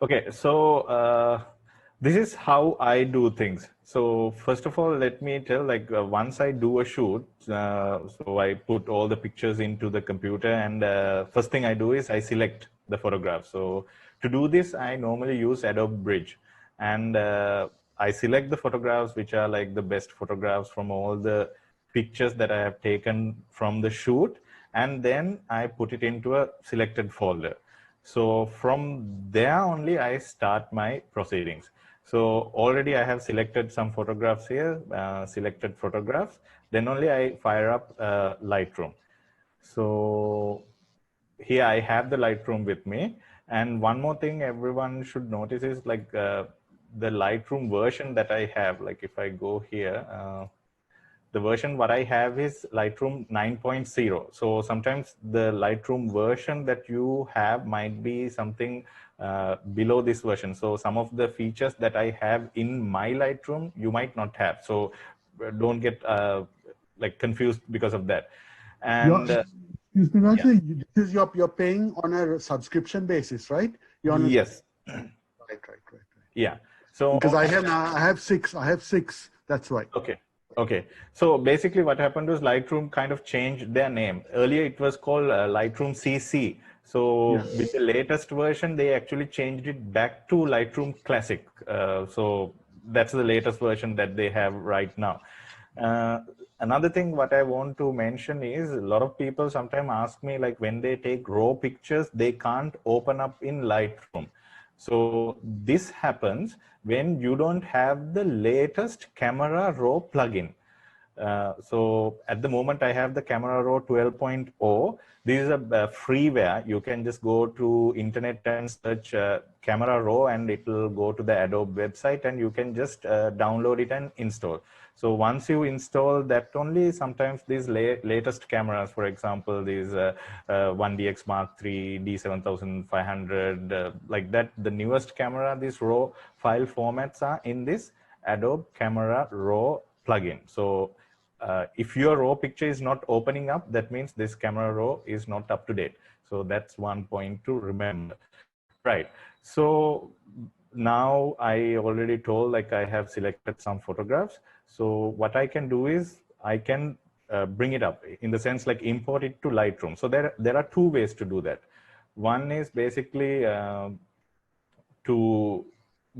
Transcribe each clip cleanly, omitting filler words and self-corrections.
Okay, so this is how I do things. So first of all, let me tell, like once I do a shoot, so I put all the pictures into the computer, and first thing I do is I select the photograph. So to do this, I normally use Adobe Bridge, and I select the photographs which are like the best photographs from all the pictures that I have taken from the shoot, and then I put it into a selected folder. So from there only I start my proceedings. So already I have selected some photographs here, selected photographs. Then only I fire up Lightroom. So here I have the Lightroom with me. And one more thing everyone should notice is like the Lightroom version that I have. Like if I go here, the version what I have is Lightroom 9.0. So sometimes the Lightroom version that you have might be something below this version. So some of the features that I have in my Lightroom, you might not have. So don't get like confused because of that. You're, And excuse me, yeah, Nancy, this is you're paying on a subscription basis, right? You're on a, yes, right. yeah. So Because I have six. That's why. okay. Okay. So basically what happened was Lightroom kind of changed their name. Earlier it was called Lightroom CC. So Yeah. with the latest version, they actually changed it back to Lightroom Classic. So that's the latest version that they have right now. Another thing what I want to mention is a lot of people sometimes ask me, like when they take raw pictures, they can't open up in Lightroom. So this happens when you don't have the latest Camera Raw plugin. So at the moment I have the Camera Raw 12.0. This is a freeware. You can just go to internet and search Camera Raw, and it will go to the Adobe website, and you can just download it and install. So once you install that only, sometimes these latest cameras, for example, these 1DX Mark III, D7500, like that, the newest camera, these raw file formats are in this Adobe Camera Raw plugin. So if your raw picture is not opening up, that means this Camera Raw is not up to date. So that's one point to remember. Right. So now I already told, like I have selected some photographs. So what I can do is I can bring it up in the sense like import it to Lightroom. So there are two ways to do that. One is basically to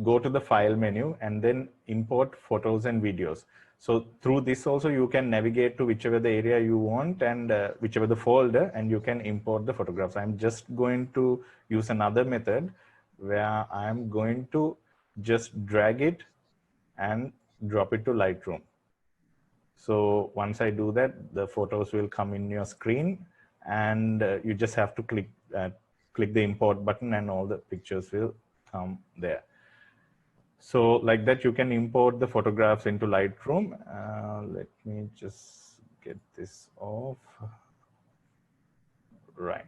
go to the file menu and then import photos and videos. So through this also you can navigate to whichever the area you want and whichever the folder, and you can import the photographs. I'm just going to use another method where I'm going to just drag it and drop it to Lightroom. So once I do that, the photos will come in your screen, and you just have to click the import button, and all the pictures will come there. So like that, you can import the photographs into Lightroom. Let me just get this off. Right.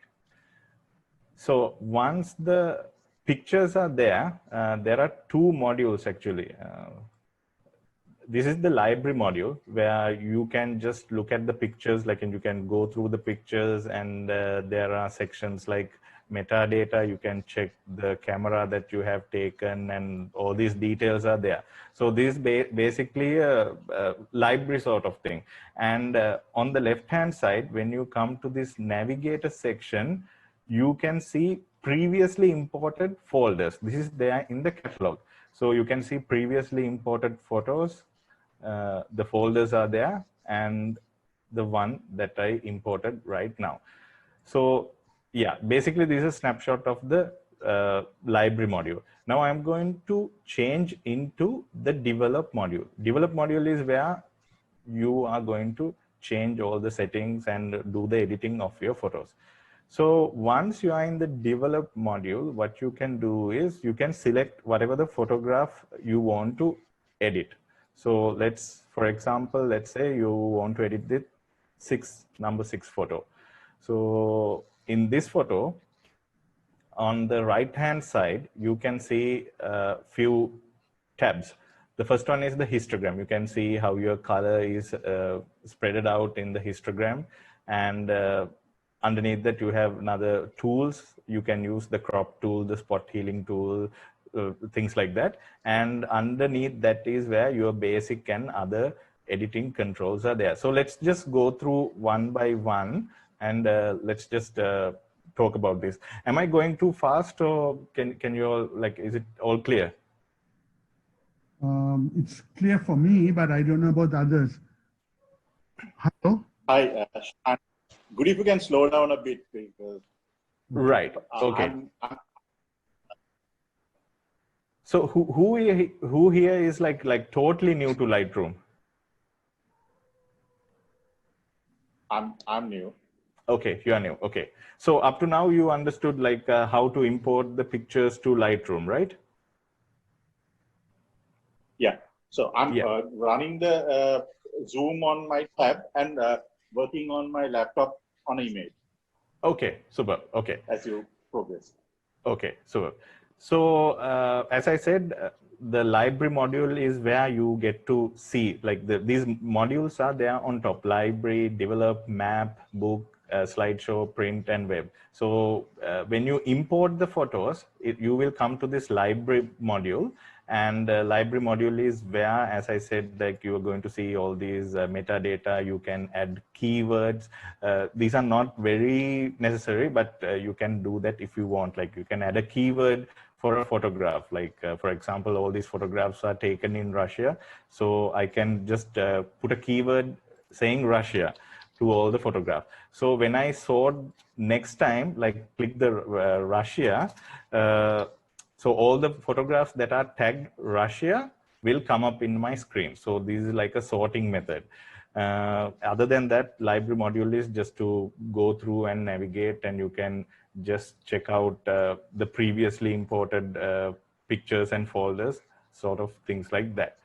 So once the pictures are there, there are two modules actually. This is the library module where you can just look at the pictures, like, and you can go through the pictures, and there are sections like metadata. You can check the camera that you have taken, and all these details are there. So this is basically a library sort of thing. And on the left hand side, when you come to this navigator section, you can see previously imported folders. This is there in the catalog. So you can see previously imported photos. The folders are there, and the one that I imported right now. So yeah, basically this is a snapshot of the library module. Now I'm going to change into the develop module. Develop module is where you are going to change all the settings and do the editing of your photos. So once you are in the develop module, what you can do is you can select whatever the photograph you want to edit. So for example, let's say you want to edit the number 6 photo. So in this photo, on the right hand side, you can see a few tabs. The first one is the histogram. You can see how your color is spread out in the histogram, and underneath that you have another tools. You can use the crop tool, the spot healing tool, things like that. And underneath that is where your basic and other editing controls are there. So let's just go through one by one, and let's just talk about this. Am I going too fast, or can you all, like, is it all clear? It's clear for me, but I don't know about others. Hello? Hi, Shan. Good if you can slow down a bit because Right. Okay. So who here is like totally new to Lightroom? I'm new. Okay, you are new. Okay. So up to now you understood like how to import the pictures to Lightroom, right? Yeah. So I'm running the Zoom on my tab and working on my laptop on email. Okay, super. Okay. As you progress. Okay, super. So as I said, the library module is where you get to see like these modules are there on top: library, develop, map, book, slideshow, print, and web. So when you import the photos, you will come to this library module, and library module is where, as I said, like you are going to see all these metadata. You can add keywords. These are not very necessary, but you can do that if you want. Like you can add a keyword for a photograph. Like for example, all these photographs are taken in Russia. So I can just put a keyword saying Russia to all the photograph. So when I sort next time, like click the Russia, so all the photographs that are tagged Russia will come up in my screen. So this is like a sorting method. Other than that, library module is just to go through and navigate, and you can just check out the previously imported pictures and folders, sort of things like that.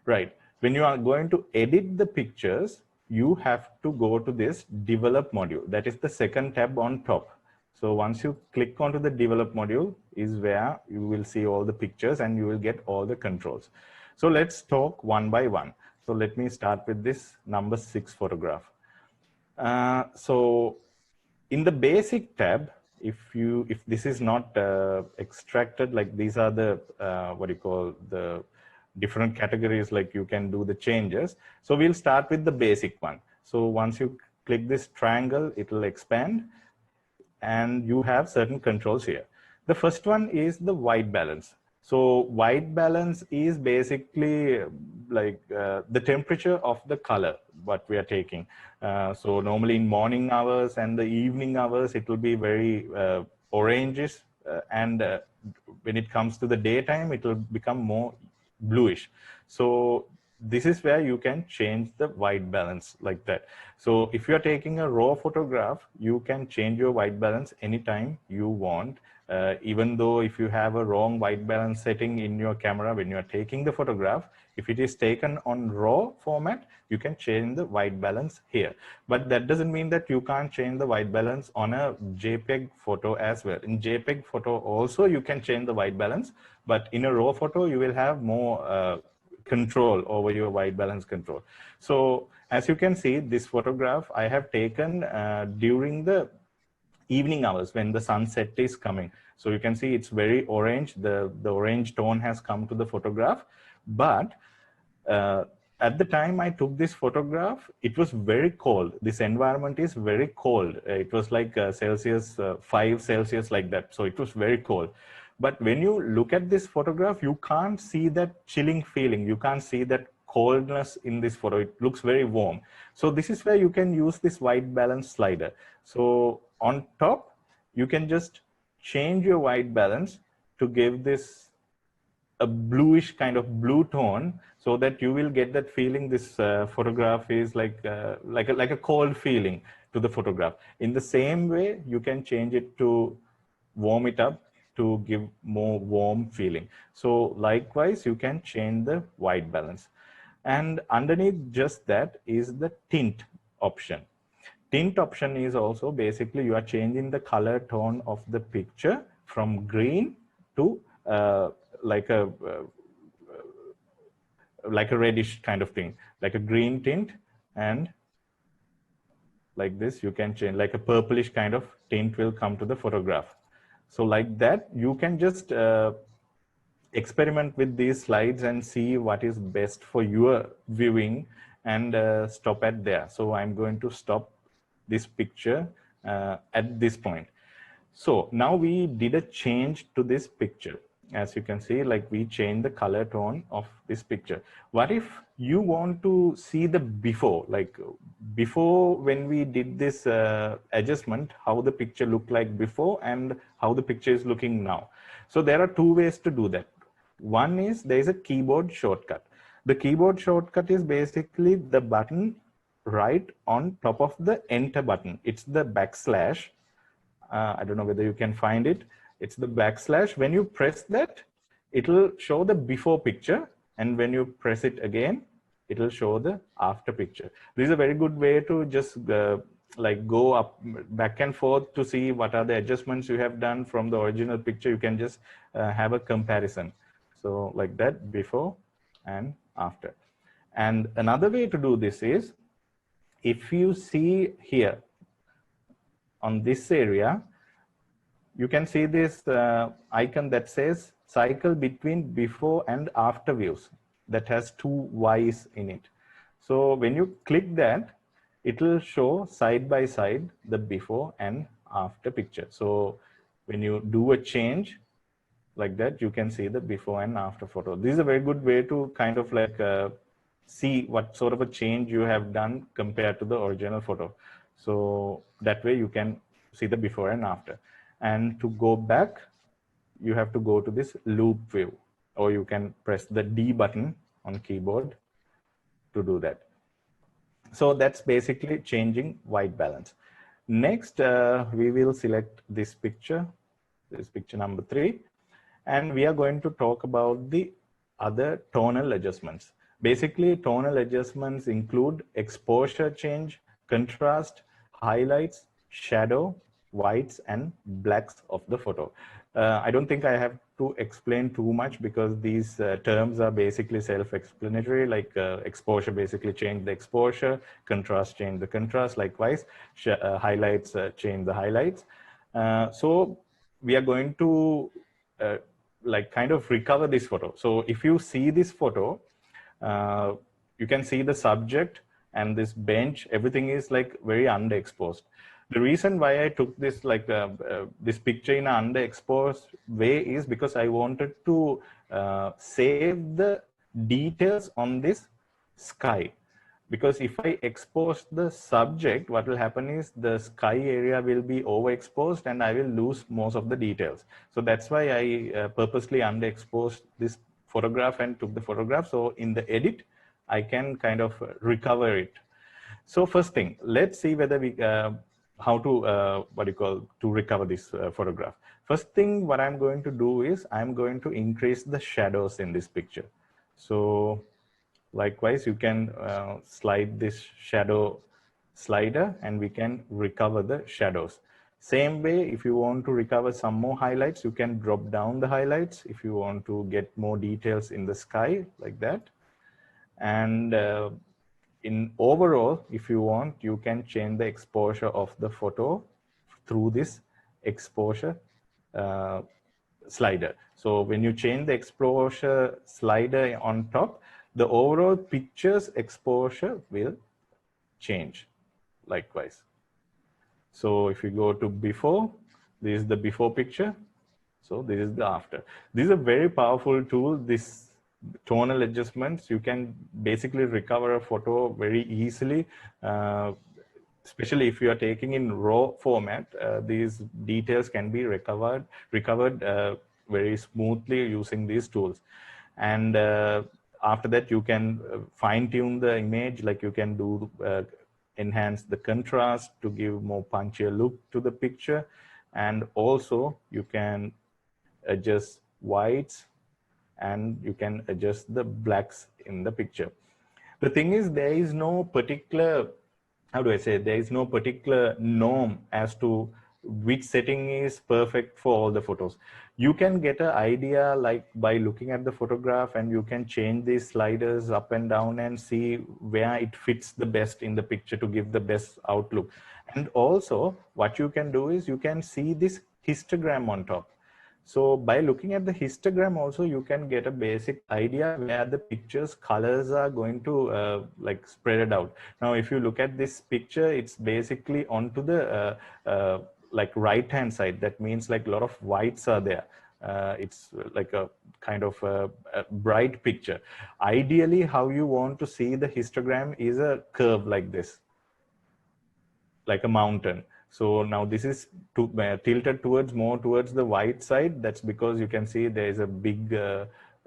Right. When you are going to edit the pictures, you have to go to this develop module. That is the second tab on top. So once you click onto the develop module is where you will see all the pictures and you will get all the controls. So let's talk one by one. So let me start with this number 6 photograph. So in the basic tab, if this is not extracted, like these are the what do you call the different categories, like you can do the changes. So we'll start with the basic one. So once you click this triangle, it will expand and you have certain controls here. The first one is the white balance. So white balance is basically like the temperature of the color what we are taking. So normally in morning hours and the evening hours, it will be very orangish, and when it comes to the daytime, it will become more bluish. So this is where you can change the white balance like that. So if you're taking a raw photograph, you can change your white balance anytime you want. Even though if you have a wrong white balance setting in your camera when you're taking the photograph, if it is taken on raw format, you can change the white balance here. But that doesn't mean that you can't change the white balance on a JPEG photo as well. In JPEG photo also, you can change the white balance, but in a raw photo, you will have more control over your white balance control. So as you can see, this photograph I have taken during the evening hours when the sunset is coming. So you can see it's very orange. The orange tone has come to the photograph. But at the time I took this photograph, it was very cold. This environment is very cold. It was like Celsius 5 Celsius like that. So it was very cold. But when you look at this photograph, you can't see that chilling feeling. You can't see that coldness in this photo. It looks very warm. So this is where you can use this white balance slider. So on top, you can just change your white balance to give this a bluish kind of blue tone, so that you will get that feeling this photograph is like a cold feeling to the photograph. In the same way, you can change it to warm it up to give more warm feeling. So likewise, you can change the white balance. And underneath just that is the tint option. Tint option is also basically you are changing the color tone of the picture from green to like a reddish kind of thing, like a green tint. And like this, you can change, like a purplish kind of tint will come to the photograph. So like that, you can just experiment with these slides and see what is best for your viewing, and stop at there. So I'm going to stop this picture at this point. So now we did a change to this picture. As you can see, like we changed the color tone of this picture. What if you want to see the before, like before when we did this adjustment, how the picture looked like before and how the picture is looking now. So there are two ways to do that. One is there is a keyboard shortcut. The keyboard shortcut is basically the button right on top of the enter button. It's the backslash. I don't know whether you can find it. It's the backslash. When you press that, it will show the before picture. And when you press it again, it will show the after picture. This is a very good way to just like go up, back and forth to see what are the adjustments you have done from the original picture. You can just have a comparison. So like that, before and after. And another way to do this is, if you see here, on this area, you can see this icon that says cycle between before and after views, that has two Y's in it. So when you click that, it will show side by side the before and after picture. So when you do a change like that, you can see the before and after photo. This is a very good way to kind of like see what sort of a change you have done compared to the original photo. So that way you can see the before and after. And to go back, you have to go to this loop view, or you can press the D button on keyboard to do that. So that's basically changing white balance. Next, we will select this picture number 3, and we are going to talk about the other tonal adjustments. Basically, tonal adjustments include exposure change, contrast, highlights, shadow, whites, and blacks of the photo. I don't think I have to explain too much, because these terms are basically self-explanatory. Like exposure basically change the exposure, contrast change the contrast, likewise highlights change the highlights. So we are going to like kind of recover this photo. So if you see this photo, you can see the subject and this bench, everything is like very underexposed. The reason why I took this like this picture in an underexposed way is because I wanted to save the details on this sky. Because if I expose the subject, what will happen is the sky area will be overexposed and I will lose most of the details. So that's why I purposely underexposed this photograph and took the photograph. So in the edit, I can kind of recover it. So first thing, let's see whether we, how to, to recover this photograph. First thing, what I'm going to do is I'm going to increase the shadows in this picture. So likewise, you can slide this shadow slider and we can recover the shadows. Same way, if you want to recover some more highlights, you can drop down the highlights if you want to get more details in the sky, like that. And in overall, if you want, you can change the exposure of the photo through this exposure slider. So when you change the exposure slider on top, the overall picture's exposure will change likewise. So if you go to before, this is the before picture. So this is the after. This is a very powerful tool. This tonal adjustments, you can basically recover a photo very easily, especially if you are taking in raw format. These details can be recovered very smoothly using these tools. And after that, you can fine tune the image, like you can do enhance the contrast to give more punchier look to the picture. And also you can adjust whites and you can adjust the blacks in the picture. The thing is, there is no particular, how do I say, there is no particular norm as to which setting is perfect for all the photos. You can get an idea like by looking at the photograph, and you can change these sliders up and down and see where it fits the best in the picture to give the best outlook. And also what you can do is you can see this histogram on top. So by looking at the histogram also, you can get a basic idea where the picture's colors are going to like spread it out. Now, if you look at this picture, it's basically onto the like right hand side. That means like a lot of whites are there. It's like a kind of a bright picture. Ideally, how you want to see the histogram is a curve like this, like a mountain. So now this is tilted towards more towards the white side. That's because you can see there is a big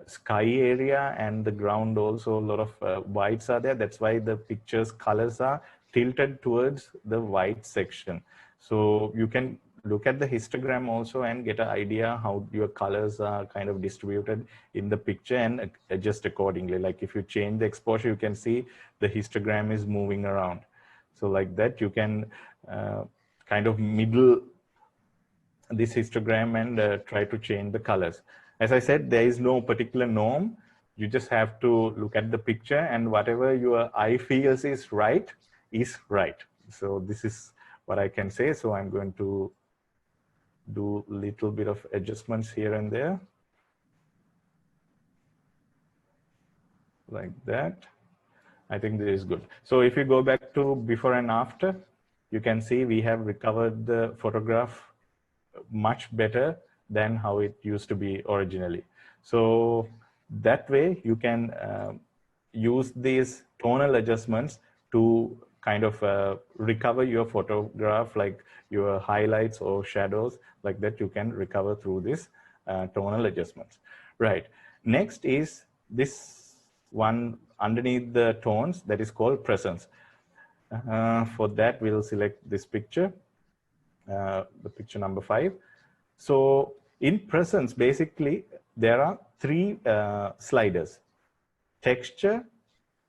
sky area, and the ground also a lot of whites are there. That's why the picture's colors are tilted towards the white section. So you can look at the histogram also and get an idea how your colors are kind of distributed in the picture and adjust accordingly. Like if you change the exposure, you can see the histogram is moving around. So like that, you can kind of middle this histogram and try to change the colors. As I said, there is no particular norm. You just have to look at the picture, and whatever your eye feels is right, is right. So this is what I can say. So I'm going to do a little bit of adjustments here and there. Like that. I think this is good. So if you go back to before and after, you can see we have recovered the photograph much better than how it used to be originally. So that way you can use these tonal adjustments to kind of recover your photograph, like your highlights or shadows, like that you can recover through this tonal adjustments. Right. Next is this one underneath the tones, that is called presence. For that, we'll select this picture, the picture number 5. So in presence, basically, there are 3 sliders: texture,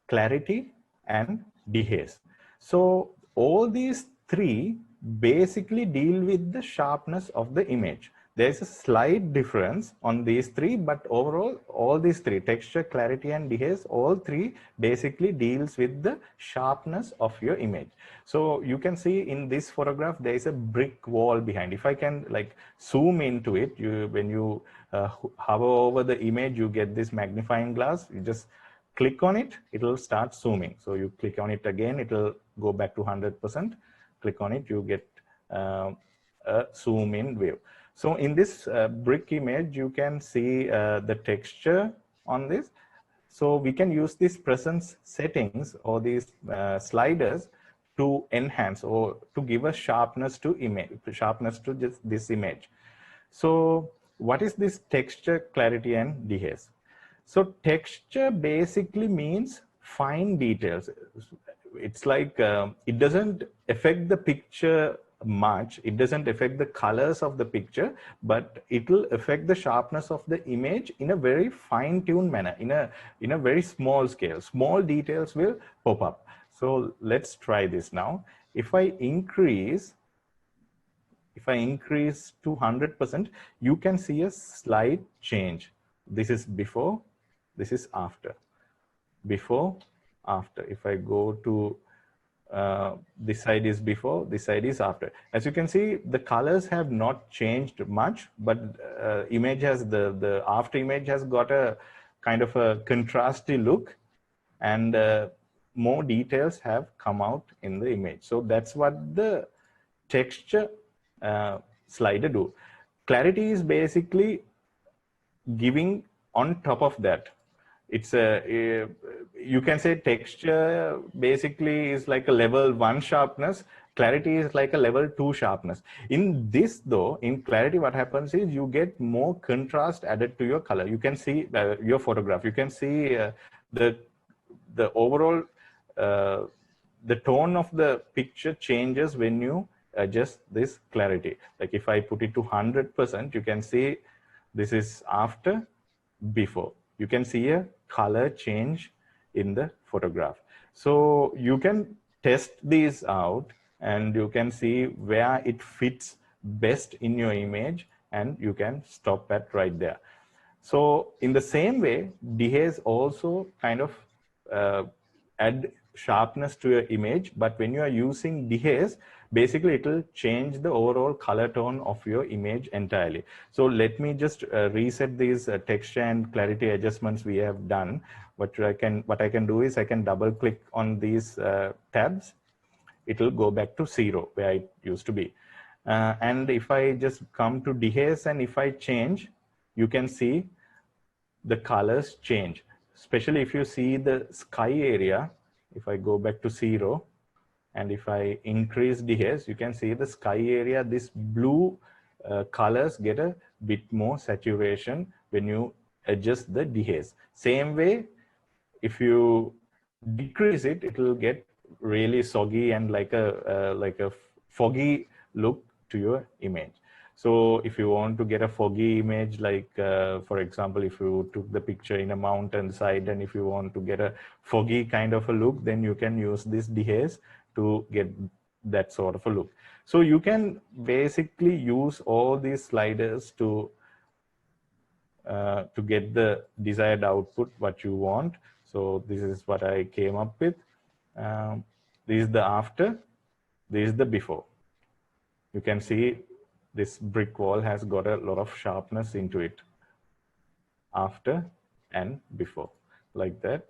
clarity, and dehaze. So all these 3 basically deal with the sharpness of the image. There's a slight difference on these 3, but overall, all these 3, texture, clarity, and dehaze, all 3 basically deals with the sharpness of your image. So you can see in this photograph, there is a brick wall behind. If I can like zoom into it, when you hover over the image, you get this magnifying glass. You just click on it, it will start zooming. So you click on it again, it will go back to 100%. Click on it, you get a zoom in view. So in this brick image, you can see the texture on this. So we can use these presence settings or these sliders to enhance or to give a sharpness to just this image. So what is this texture, clarity, and dehaze? So texture basically means fine details. It's like it doesn't affect the picture much. It doesn't affect the colors of the picture, but it will affect the sharpness of the image in a very fine-tuned manner, in a very small scale. Small details will pop up. So let's try this now. If I increase to 100%, you can see a slight change. This is before, this is after. Before, after. If I go to this side is before, this side is after. As you can see, the colors have not changed much, but image has the after image has got a kind of a contrasty look, and more details have come out in the image. So that's what the texture slider do. Clarity is basically giving on top of that. It's you can say texture basically is like a level 1 sharpness. Clarity is like a level 2 sharpness. In this though, in clarity, what happens is you get more contrast added to your color. You can see your photograph. You can see the overall the tone of the picture changes when you adjust this clarity. Like if I put it to 100%, you can see this is after, before. You can see a color change in the photograph. So you can test these out and you can see where it fits best in your image, and you can stop at right there. So in the same way, dehaze also kind of add sharpness to your image, but when you are using dehaze, basically it will change the overall color tone of your image entirely. So let me just reset these texture and clarity adjustments we have done. What I can do is I can double click on these tabs. It will go back to 0 where it used to be. And if I just come to dehaze and if I change, you can see the colors change, especially if you see the sky area. If I go back to 0 and if I increase dehaze, you can see the sky area, this blue colors get a bit more saturation when you adjust the dehaze. Same way, if you decrease it, it will get really soggy and like a foggy look to your image. So if you want to get a foggy image, like for example, if you took the picture in a mountainside and if you want to get a foggy kind of a look, then you can use this dehaze to get that sort of a look. So you can basically use all these sliders to get the desired output what you want. So this is what I came up with. This is the after, this is the before. You can see this brick wall has got a lot of sharpness into it. After and before, like that.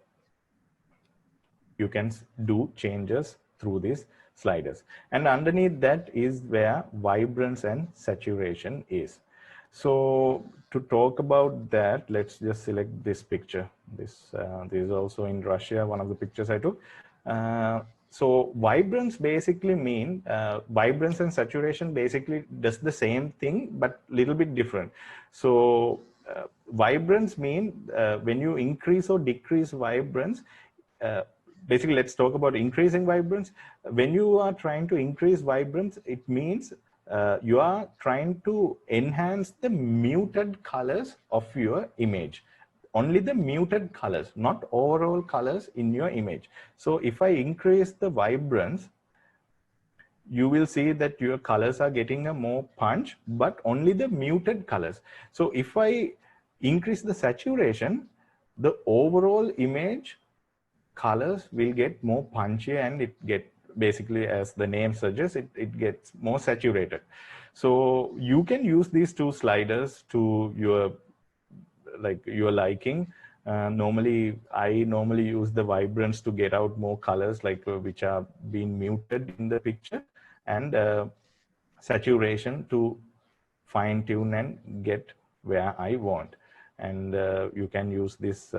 You can do changes through these sliders. And underneath that is where vibrance and saturation is. So to talk about that, let's just select this picture. This is also in Russia, one of the pictures I took. So vibrance basically mean, vibrance and saturation basically does the same thing, but little bit different. So vibrance mean when you increase or decrease vibrance, basically let's talk about increasing vibrance. When you are trying to increase vibrance, it means you are trying to enhance the muted colors of your image. Only the muted colors, not overall colors in your image. So if I increase the vibrance, you will see that your colors are getting a more punch, but only the muted colors. So if I increase the saturation, the overall image colors will get more punchy and it get basically, as the name suggests, it gets more saturated. So you can use these two sliders to your liking. I normally use the vibrance to get out more colors which are being muted in the picture, and saturation to fine tune and get where I want. And you can use this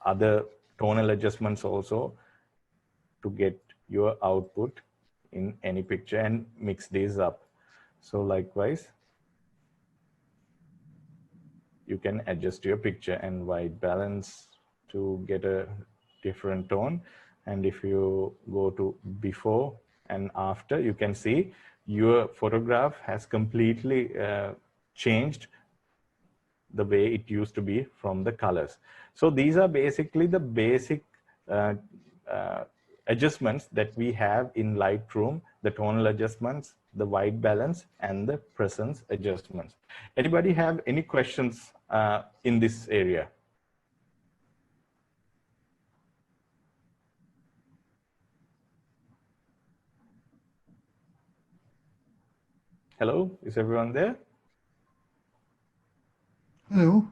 other tonal adjustments also to get your output in any picture and mix these up. So likewise, you can adjust your picture and white balance to get a different tone. And if you go to before and after, you can see your photograph has completely changed the way it used to be from the colors. So these are basically the basic adjustments that we have in Lightroom: the tonal adjustments, the white balance, and the presence adjustments. Anybody have any questions in this area? Hello, is everyone there? Hello.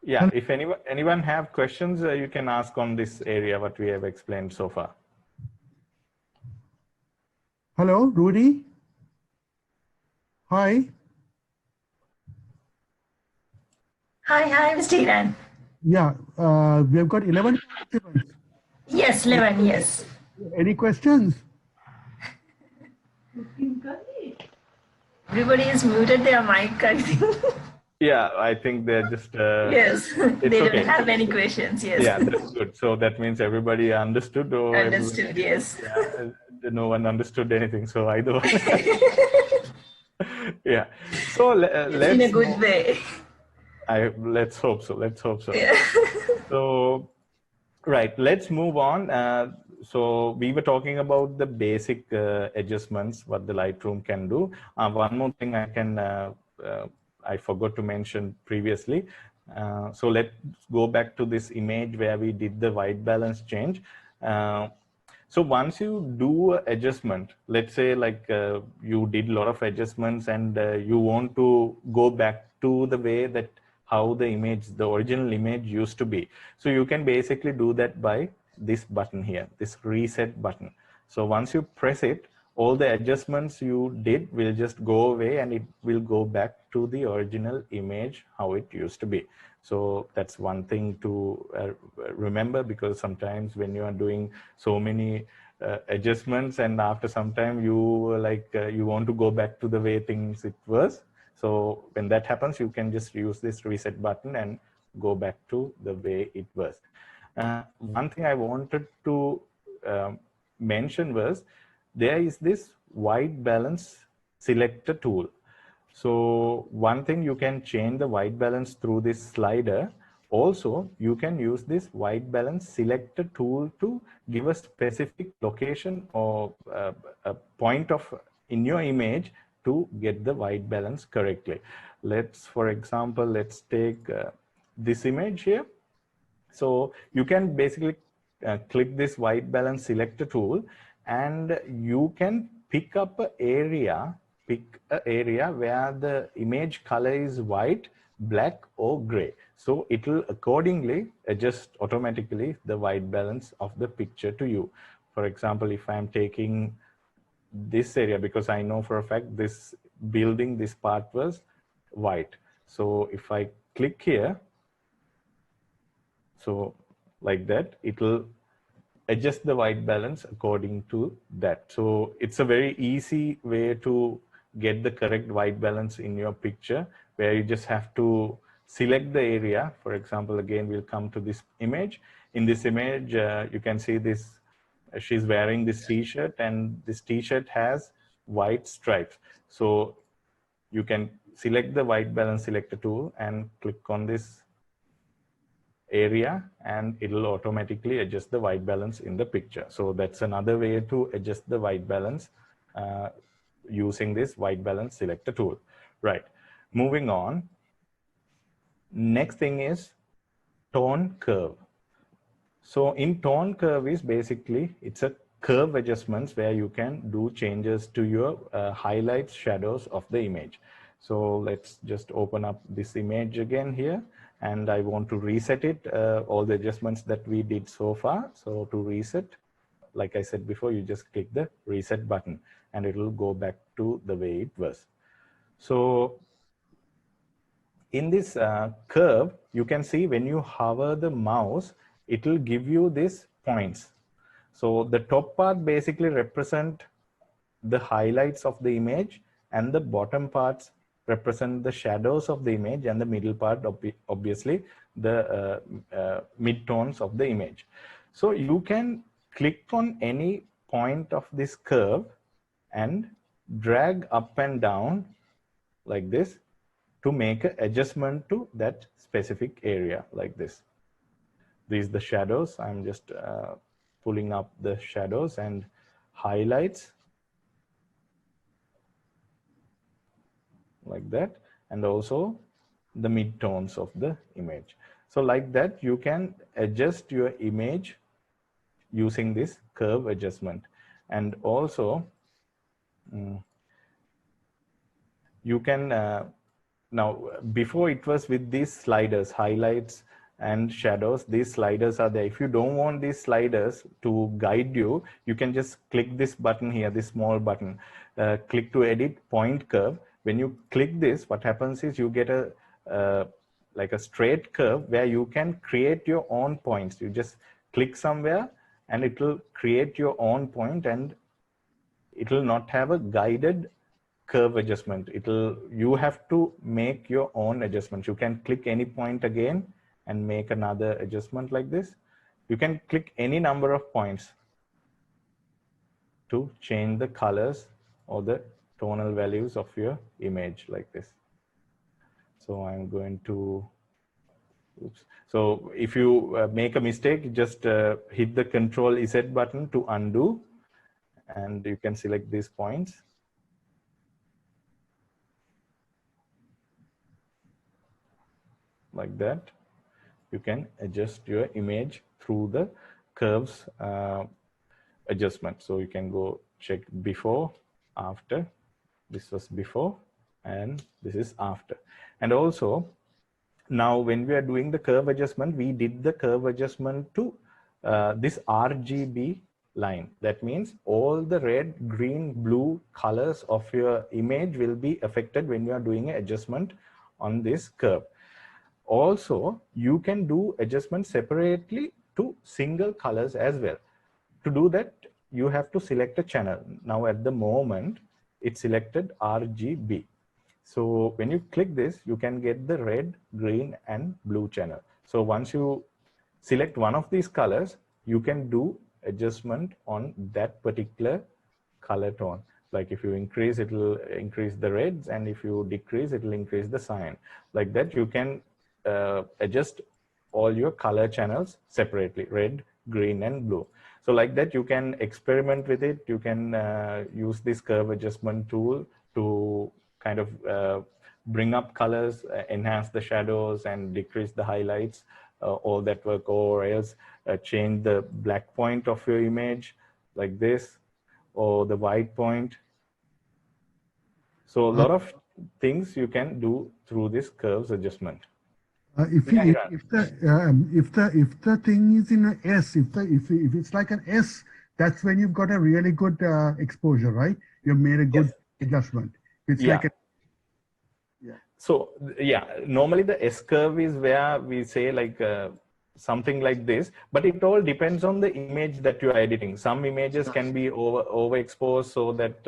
Yeah, Hello. if anyone have questions, you can ask on this area what we have explained so far. Hello, Rudy. Hi. Hi, Mr. Iran. Yeah, we have got 11 participants. Yes, 11, yes. Any questions? Everybody is muted their mic, I think. Yeah, I think they're just... yes, they don't have any questions, yes. Yeah, that's good. So that means everybody understood? Or understood, yes. Yeah, no one understood anything, so either one. Yeah, so let's... in a good way. Let's hope so, let's hope so. Yeah. So, right, let's move on. so we were talking about the basic adjustments, what the Lightroom can do. One more thing I forgot to mention previously. So let's go back to this image where we did the white balance change. So once you do adjustment, let's say like you did a lot of adjustments and you want to go back to the way that how the image, the original image used to be. So you can basically do that by this button here, this reset button. So once you press it, all the adjustments you did will just go away and it will go back to the original image, how it used to be. So that's one thing to remember, because sometimes when you are doing so many adjustments and after some time you you want to go back to the way things it was. So when that happens, you can just use this reset button and go back to the way it was. One thing I wanted to mention was there is this white balance selector tool. So one thing, you can change the white balance through this slider. Also, you can use this white balance selector tool to give a specific location or a point of in your image to get the white balance correctly. For example, let's take this image here. So you can basically click this white balance selector tool and you can pick up an area, where the image color is white, black or gray. So it will accordingly adjust automatically the white balance of the picture to you. For example, if I'm taking this area, because I know for a fact this building, this part was white. So if I click here, so like that, it will adjust the white balance according to that. So it's a very easy way to get the correct white balance in your picture, where you just have to select the area. For example, again, we'll come to this image. In this image, you can see this, she's wearing this t-shirt and this t-shirt has white stripes. So you can select the white balance selector tool and click on this area and it'll automatically adjust the white balance in the picture. So that's another way to adjust the white balance using this white balance selector tool. Right, moving on. Next thing is tone curve. So in tone curve is basically, it's a curve adjustments where you can do changes to your highlights, shadows of the image. So let's just open up this image again here, and I want to reset it, all the adjustments that we did so far. So to reset, like I said before, you just click the reset button and it will go back to the way it was. So in this curve, you can see when you hover the mouse, it will give you these points. So the top part basically represent the highlights of the image, and the bottom parts represent the shadows of the image, and the middle part obviously the mid-tones of the image. So you can click on any point of this curve and drag up and down like this to make an adjustment to that specific area like this. These are the shadows. I'm just pulling up the shadows and highlights like that, and also the mid-tones of the image. So like that, you can adjust your image using this curve adjustment. And also you can now, before it was with these sliders, highlights and shadows, these sliders are there. If you don't want these sliders to guide you, you can just click this button here, this small button, click to edit point curve. When you click this, what happens is you get a like a straight curve where you can create your own points. You just click somewhere and it will create your own point, and it will not have a guided curve adjustment. You have to make your own adjustments. You can click any point again and make another adjustment like this. You can click any number of points to change the colors or the tonal values of your image like this. So I'm going to Oops. So if you make a mistake, just hit the Control Z button to undo, and you can select these points. Like that. You can adjust your image through the curves adjustment. So you can go check before, after. This was before, and this is after. And also, now when we are doing the curve adjustment, we did the curve adjustment to this RGB line. That means all the red, green, blue colors of your image will be affected when you are doing an adjustment on this curve. Also, you can do adjustments separately to single colors as well. To do that, you have to select a channel. Now at the moment, it's selected RGB. So when you click this, you can get the red, green, and blue channel. So once you select one of these colors, you can do adjustment on that particular color tone. Like if you increase, it will increase the reds, and if you decrease, it will increase the cyan. Like that, you can adjust all your color channels separately, red, green, and blue. So like that, you can experiment with it. You can use this curve adjustment tool to kind of bring up colors, enhance the shadows, and decrease the highlights, all that work, or else change the black point of your image like this, or the white point. So a lot of things you can do through this curves adjustment. If the thing is in a S, if it's like an S, that's when you've got a really good exposure, right? You've made a good adjustment. It's like a So yeah, normally the S curve is where we say like something like this, but it all depends on the image that you are editing. Some images can be overexposed, so that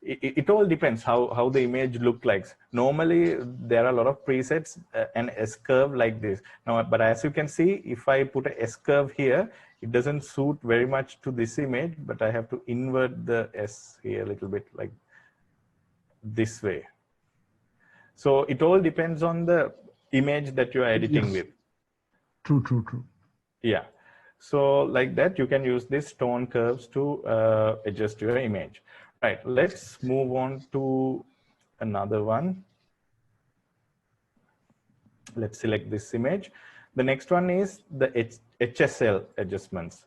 it all depends how the image look like. Normally there are a lot of presets and S curve like this. Now, but as you can see, if I put a S curve here, it doesn't suit very much to this image, but I have to invert the S here a little bit, like this way. So it all depends on the image that you are editing with. True. Yeah. So like that, you can use these tone curves to adjust your image. Right. Let's move on to another one. Let's select this image. The next one is the HSL adjustments.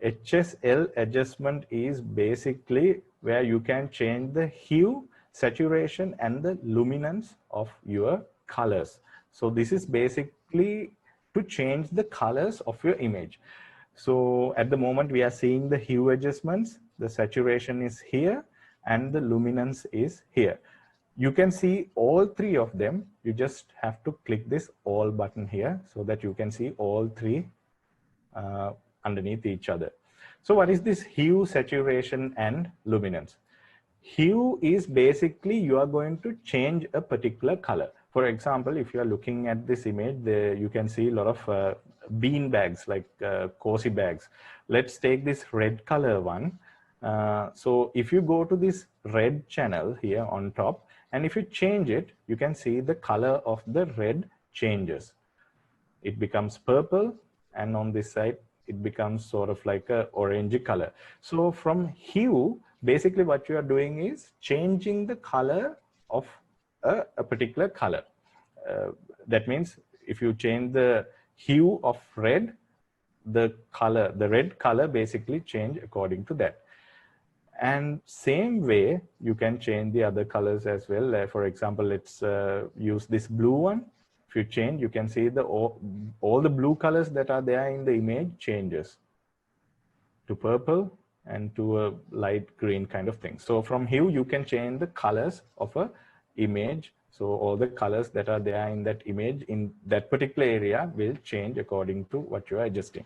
HSL adjustment is basically where you can change the hue, saturation, and the luminance of your colors. So this is basically to change the colors of your image. So at the moment we are seeing the hue adjustments, the saturation is here, and the luminance is here. You can see all three of them. You just have to click this all button here so that you can see all three underneath each other. So what is this hue, saturation, and luminance? Hue is basically you are going to change a particular color. For example, if you are looking at this image, you can see a lot of bean bags, like cozy bags. Let's take this red color one. So if you go to this red channel here on top, and if you change it, you can see the color of the red changes. It becomes purple, and on this side, it becomes sort of like a orangey color. So from hue, basically what you are doing is changing the color of a particular color. That means if you change the hue of red, the red color basically change according to that. And same way, you can change the other colors as well. For example, let's use this blue one. If you change, you can see all the blue colors that are there in the image changes to purple and to a light green kind of thing. So from hue, you can change the colors of a image. So all the colors that are there in that image in that particular area will change according to what you are adjusting.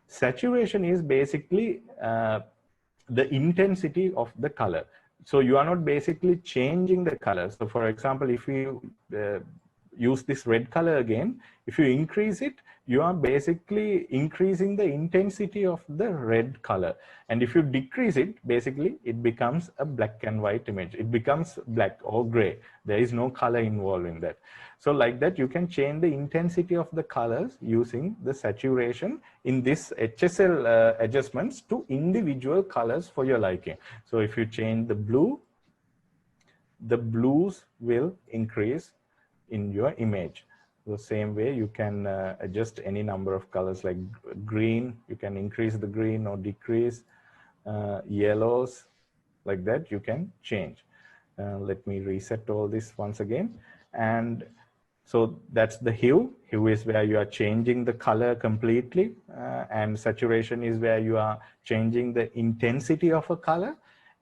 Saturation is basically the intensity of the color. So you are not basically changing the color. So for example, if you use this red color again, if you increase it, you are basically increasing the intensity of the red color. And if you decrease it, basically it becomes a black and white image. It becomes black or gray. There is no color involved in that. So like that, you can change the intensity of the colors using the saturation in this HSL adjustments to individual colors for your liking. So if you change the blue, the blues will increase in your image. The same way you can adjust any number of colors, like green, you can increase the green or decrease, yellows, like that you can change. Let me reset all this once again. And so that's the hue. Hue is where you are changing the color completely, and saturation is where you are changing the intensity of a color.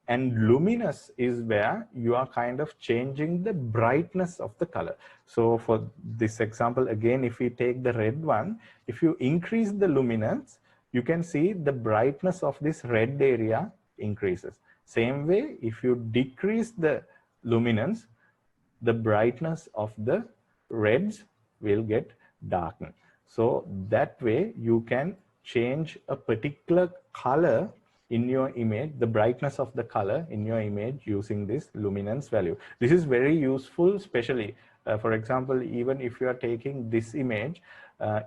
And luminous is where you are kind of changing the brightness of the color. So for this example, again, if we take the red one, if you increase the luminance, you can see the brightness of this red area increases. Same way, if you decrease the luminance, the brightness of the reds will get darkened. So that way you can change a particular color in your image, the brightness of the color in your image using this luminance value. This is very useful, especially for example, even if you are taking this image,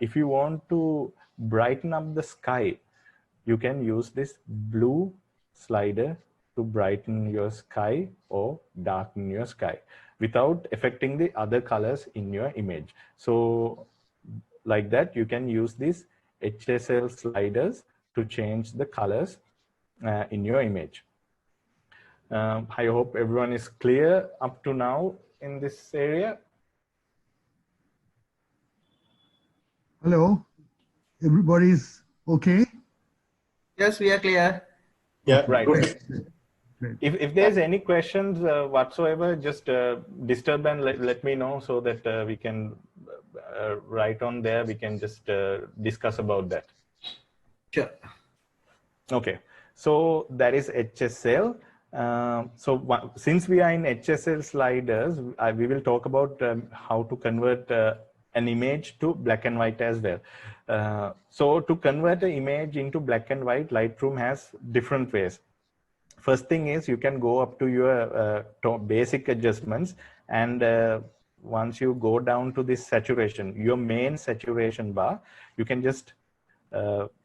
if you want to brighten up the sky, you can use this blue slider to brighten your sky or darken your sky without affecting the other colors in your image. So like that, you can use these HSL sliders to change the colors in your image. I hope everyone is clear up to now in this area. Hello, everybody's okay? Yes, we are clear. Yeah, Right. good. Great. If there's any questions whatsoever, just disturb and let me know so that we can write on there. We can just discuss about that. Sure. Okay. So that is HSL. Since we are in HSL sliders, we will talk about how to convert an image to black and white as well. So to convert an image into black and white, Lightroom has different ways. First thing is you can go up to your basic adjustments, and once you go down to this saturation, your main saturation bar, you can just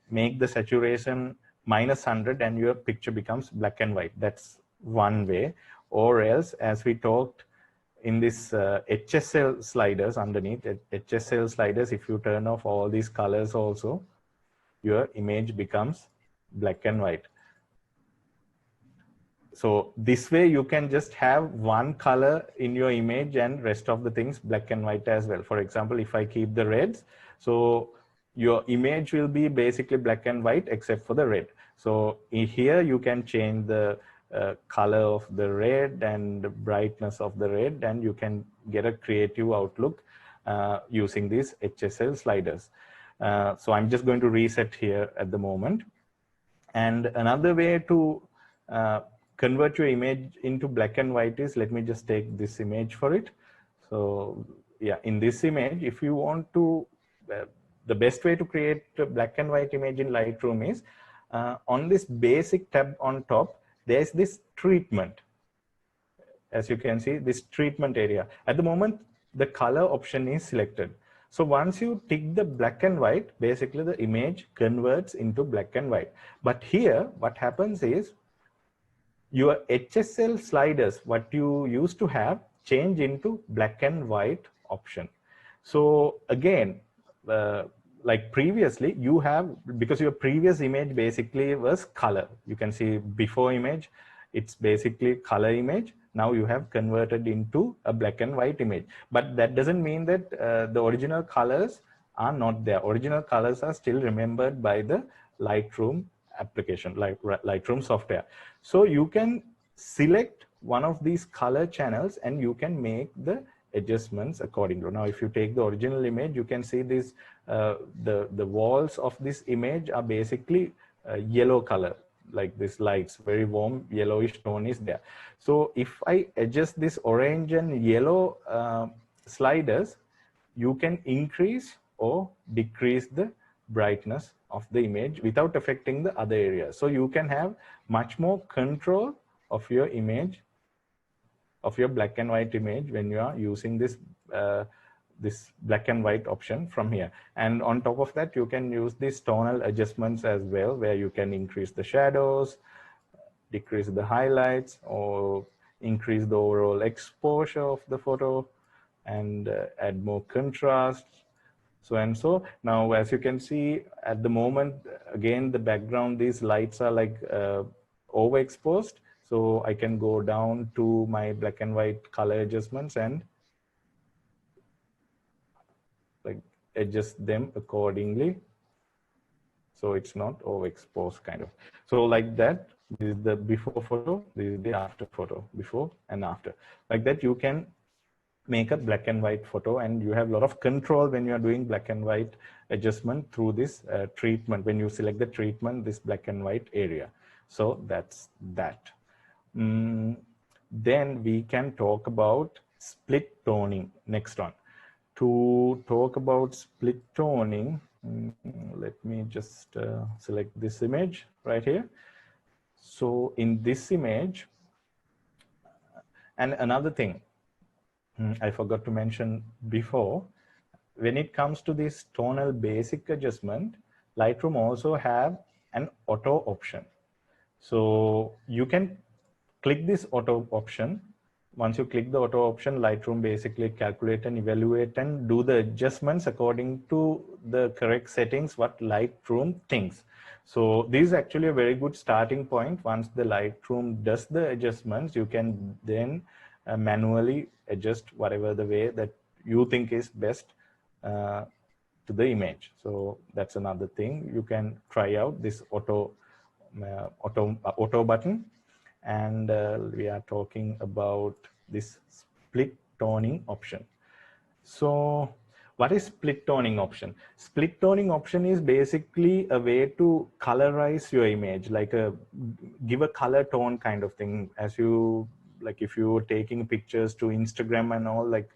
make the saturation -100 and your picture becomes black and white. That's one way. Or else, as we talked in this HSL sliders underneath, HSL sliders, if you turn off all these colors also, your image becomes black and white. So this way you can just have one color in your image and rest of the things black and white as well. For example, if I keep the reds, so your image will be basically black and white except for the red. So in here you can change the color of the red and the brightness of the red, and you can get a creative outlook using these HSL sliders. So I'm just going to reset here at the moment. And another way to convert your image into black and white is, let me just take this image for it. So yeah, in this image, if you want to, the best way to create a black and white image in Lightroom is on this basic tab on top, there's this treatment. As you can see, this treatment area. At the moment, the color option is selected. So once you tick the black and white, basically the image converts into black and white. But here, what happens is your HSL sliders, what you used to have, change into black and white option. So again, like previously, you have, because your previous image basically was color. You can see before image, it's basically color image. Now you have converted into a black and white image. But that doesn't mean that the original colors are not there. Original colors are still remembered by the Lightroom application, like Lightroom software. So you can select one of these color channels and you can make the adjustments accordingly. Now, if you take the original image, you can see this, the walls of this image are basically yellow color, like this lights, very warm yellowish tone is there. So if I adjust this orange and yellow sliders, you can increase or decrease the brightness of the image without affecting the other areas. So you can have much more control of your image, of your black and white image when you are using this this black and white option from here. And on top of that, you can use these tonal adjustments as well, where you can increase the shadows, decrease the highlights, or increase the overall exposure of the photo, and add more contrast, so and so. Now, as you can see at the moment, again, the background, these lights are like overexposed. So I can go down to my black and white color adjustments and like adjust them accordingly, so it's not overexposed kind of. So like that, this is the before photo, this is the after photo, before and after. Like that, you can make a black and white photo, and you have a lot of control when you are doing black and white adjustment through this treatment. When you select the treatment, this black and white area. So that's that. Then we can talk about split toning next one. To talk about split toning, let me just select this image right here. So in this image, and another thing I forgot to mention before, when it comes to this tonal basic adjustment, Lightroom also have an auto option. So you can click this auto option. Once you click the auto option, Lightroom basically calculate and evaluate and do the adjustments according to the correct settings what Lightroom thinks. So this is actually a very good starting point. Once the Lightroom does the adjustments, you can then manually adjust whatever the way that you think is best to the image. So that's another thing. You can try out this auto button. And we are talking about this split toning option. So what is split toning option? Split toning option is basically a way to colorize your image, like give a color tone kind of thing. As you, like if you're taking pictures to Instagram and all, like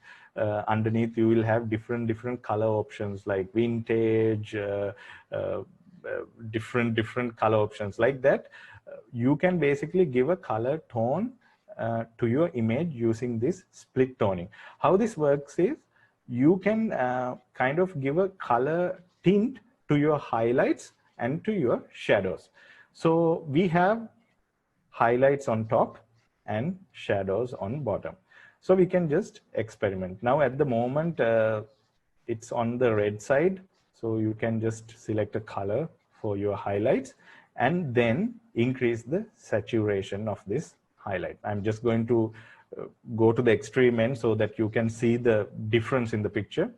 underneath you will have different color options like vintage, different color options like that. You can basically give a color tone to your image using this split toning. How this works is you can kind of give a color tint to your highlights and to your shadows. So we have highlights on top and shadows on bottom. So we can just experiment. Now at the moment, it's on the red side. So you can just select a color for your highlights and then increase the saturation of this highlight. I'm just going to go to the extreme end so that you can see the difference in the picture.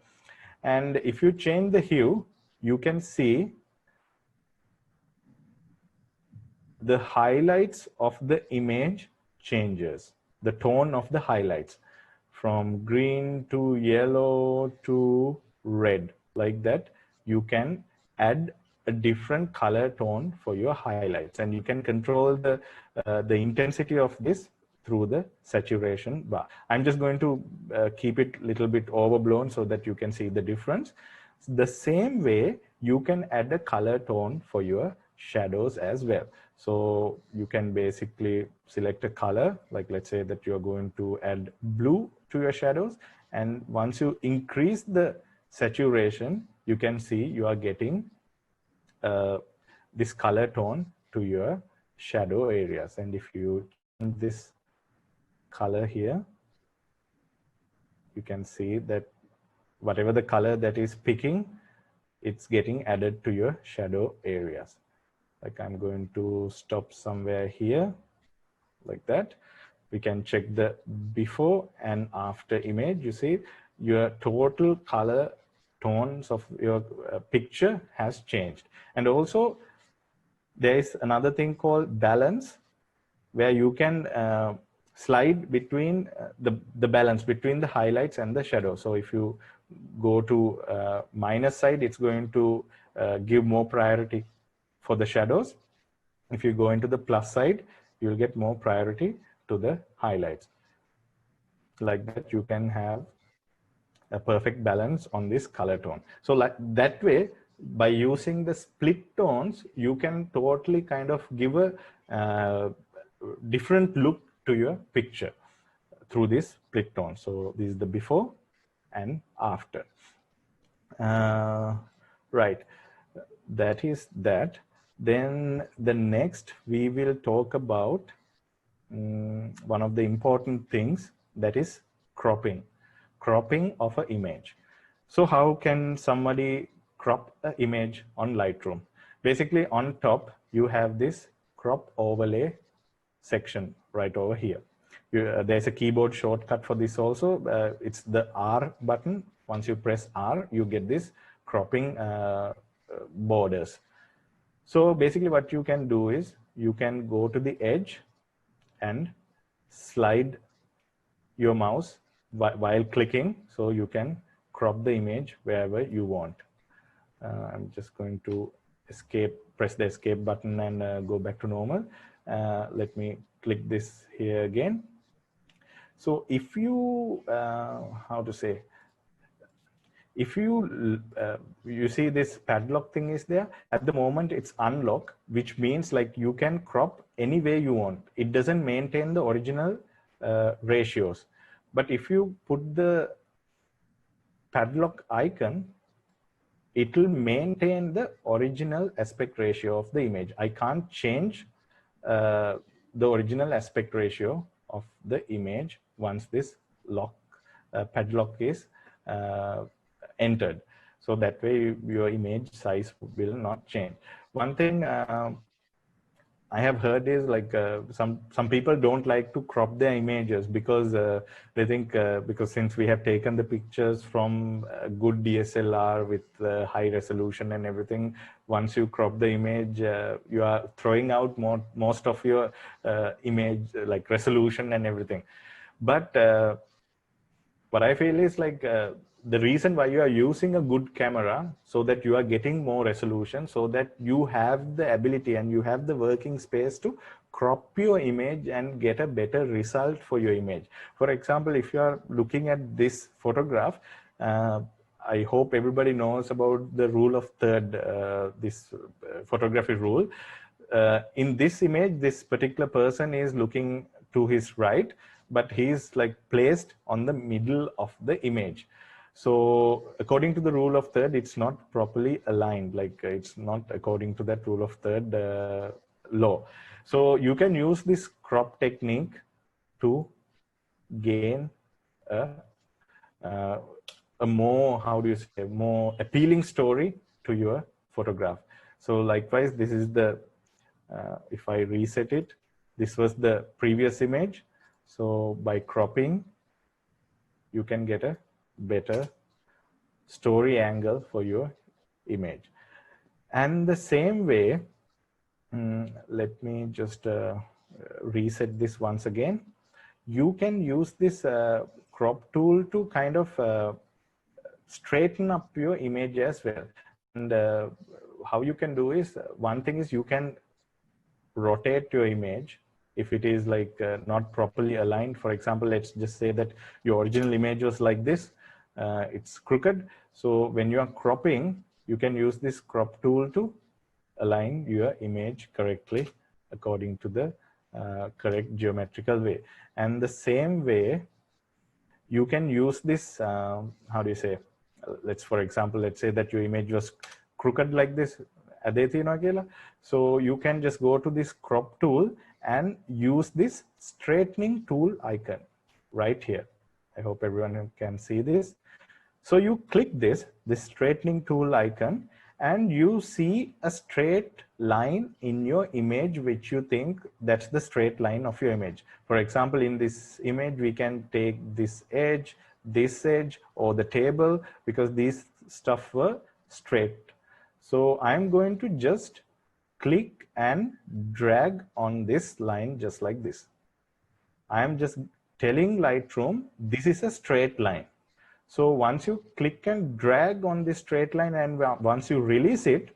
And if you change the hue, you can see the highlights of the image changes, the tone of the highlights from green to yellow to red, like that. You can add a different color tone for your highlights, and you can control the intensity of this through the saturation bar. I'm just going to keep it a little bit overblown so that you can see the difference. The same way, you can add a color tone for your shadows as well. So you can basically select a color, like let's say that you're going to add blue to your shadows. And once you increase the saturation, you can see you are getting this color tone to your shadow areas. And if you change this color here, you can see that whatever the color that is picking, it's getting added to your shadow areas. Like I'm going to stop somewhere here, like that. We can check the before and after image. You see your total color tones of your picture has changed. And also there is another thing called balance, where you can slide between the balance between the highlights and the shadow. So if you go to minus side, it's going to give more priority for the shadows. If you go into the plus side, you'll get more priority to the highlights. Like that, you can have a perfect balance on this color tone. So like that way, by using the split tones, you can totally kind of give a different look to your picture through this split tone. So this is the before and after. Right, that is that. Then the next we will talk about one of the important things, that is cropping of an image. So how can somebody crop an image on Lightroom? Basically on top you have this crop overlay section right over here. There's a keyboard shortcut for this also. It's the R button. Once you press R, you get this cropping borders. So basically what you can do is you can go to the edge and slide your mouse while clicking, so you can crop the image wherever you want. I'm just going to press the escape button and go back to normal. Let me click this here again. So if you, how to say, if you you see this padlock thing is there, at the moment it's unlocked, which means like you can crop any way you want. It doesn't maintain the original ratios. But if you put the padlock icon, it will maintain the original aspect ratio of the image. I can't change the original aspect ratio of the image once this padlock is entered. So that way your image size will not change. One thing I have heard is like some people don't like to crop their images because they think because since we have taken the pictures from good DSLR with high resolution and everything, once you crop the image, you are throwing out most of your image like resolution and everything. But what I feel is like the reason why you are using a good camera, so that you are getting more resolution, so that you have the ability and you have the working space to crop your image and get a better result for your image. For example, if you are looking at this photograph, I hope everybody knows about the rule of third, this photography rule. In this image, this particular person is looking to his right, but he's like placed on the middle of the image. So according to the rule of third, it's not properly aligned, like it's not according to that rule of third law. So you can use this crop technique to gain a more, how do you say, more appealing story to your photograph. So likewise, this is the, if I reset it, this was the previous image. So by cropping, you can get a better story angle for your image. And the same way, let me just reset this once again. You can use this crop tool to kind of straighten up your image as well. And how you can do is, one thing is you can rotate your image if it is like not properly aligned. For example, let's just say that your original image was like this, it's crooked. So when you are cropping, you can use this crop tool to align your image correctly according to the correct geometrical way. And the same way, you can use this, how do you say, for example, let's say that your image was crooked like this. So you can just go to this crop tool and use this straightening tool icon right here. I hope everyone can see this. So you click this straightening tool icon, and you see a straight line in your image, which you think that's the straight line of your image. For example, in this image, we can take this edge, or the table, because these stuff were straight. So I'm going to just click and drag on this line just like this. I'm just telling Lightroom, this is a straight line. So once you click and drag on this straight line, and once you release it,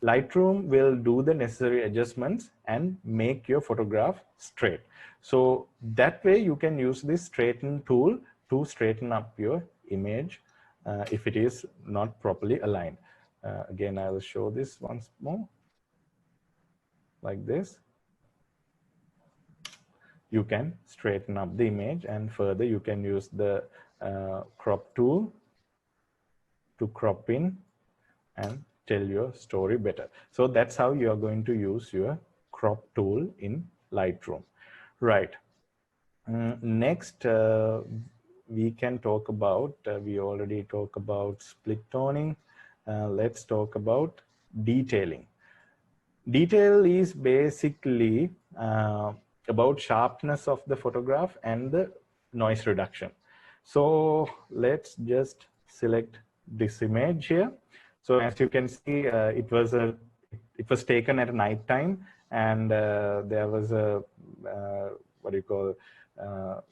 Lightroom will do the necessary adjustments and make your photograph straight. So that way you can use this straighten tool to straighten up your image if it is not properly aligned. Again, I will show this once more, like this. You can straighten up the image, and further you can use the crop tool to crop in and tell your story better. So that's how you are going to use your crop tool in Lightroom. Right. Next, we can talk about, we already talked about split toning. Let's talk about detailing. Detail is basically about sharpness of the photograph and the noise reduction. So let's just select this image here. So as you can see, it was taken at night time, and there was a what do you call,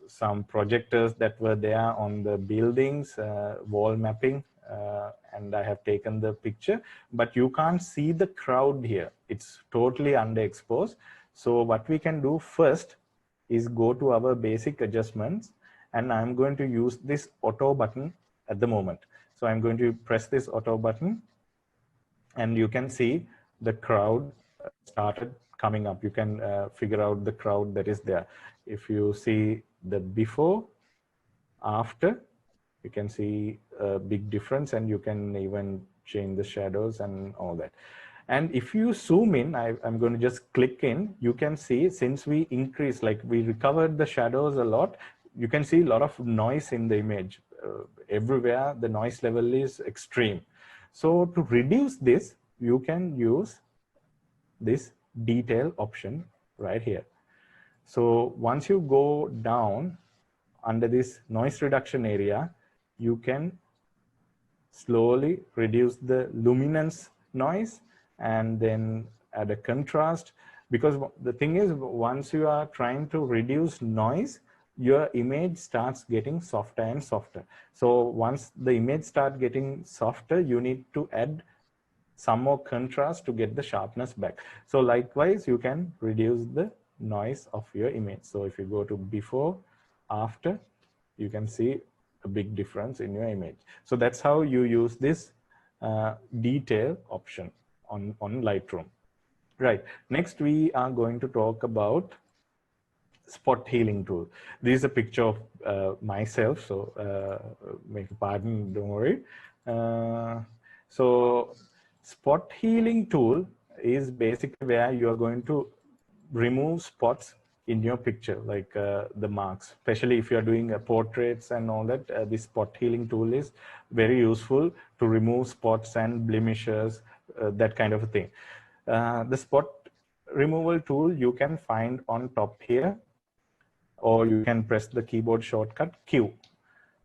some projectors that were there on the buildings, wall mapping, and I have taken the picture, but you can't see the crowd here. It's totally underexposed. So what we can do first is go to our basic adjustments, and I'm going to use this auto button at the moment. So I'm going to press this auto button, and you can see the crowd started coming up. You can figure out the crowd that is there. If you see the before, after, you can see a big difference, and you can even change the shadows and all that. And if you zoom in, I'm going to just click in, you can see, since we increased, like we recovered the shadows a lot, you can see a lot of noise in the image. Everywhere the noise level is extreme. So to reduce this, you can use this detail option right here. So once you go down under this noise reduction area, you can slowly reduce the luminance noise and then add a contrast. Because the thing is, once you are trying to reduce noise, your image starts getting softer and softer. So once the image starts getting softer, you need to add some more contrast to get the sharpness back. So likewise, you can reduce the noise of your image. So if you go to before, after, you can see a big difference in your image. So that's how you use this detail option on Lightroom. Right. Next, we are going to talk about spot healing tool. This is a picture of myself, so make a pardon, don't worry. So spot healing tool is basically where you are going to remove spots in your picture, like the marks, especially if you are doing portraits and all that. This spot healing tool is very useful to remove spots and blemishes, that kind of a thing. The spot removal tool you can find on top here, or you can press the keyboard shortcut Q.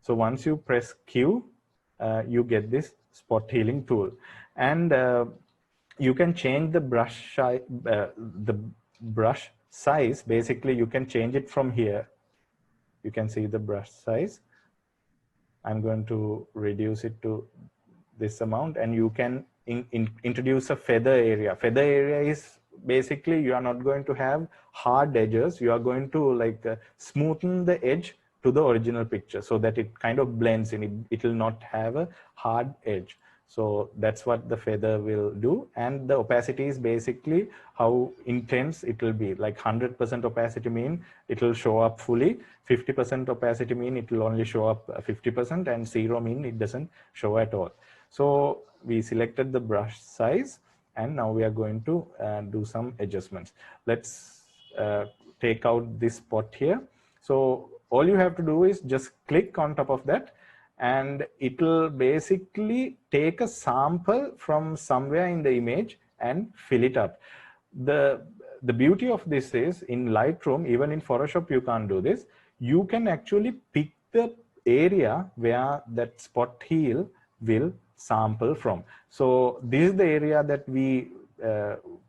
So once you press Q, you get this spot healing tool, and you can change the brush size. Basically, you can change it from here. You can see the brush size. I'm going to reduce it to this amount, and you can introduce a feather area. Feather area is basically, you are not going to have hard edges. You are going to like smoothen the edge to the original picture so that it kind of blends in. It will not have a hard edge. So that's what the feather will do. And the opacity is basically how intense it will be. Like 100% opacity mean it will show up fully. 50% opacity mean it will only show up 50%, and 0 mean it doesn't show at all. So we selected the brush size, and now we are going to do some adjustments. Let's take out this spot here. So all you have to do is just click on top of that, and it will basically take a sample from somewhere in the image and fill it up. The beauty of this is, in Lightroom, even in Photoshop, you can't do this. You can actually pick the area where that spot heal will sample from. So this is the area that we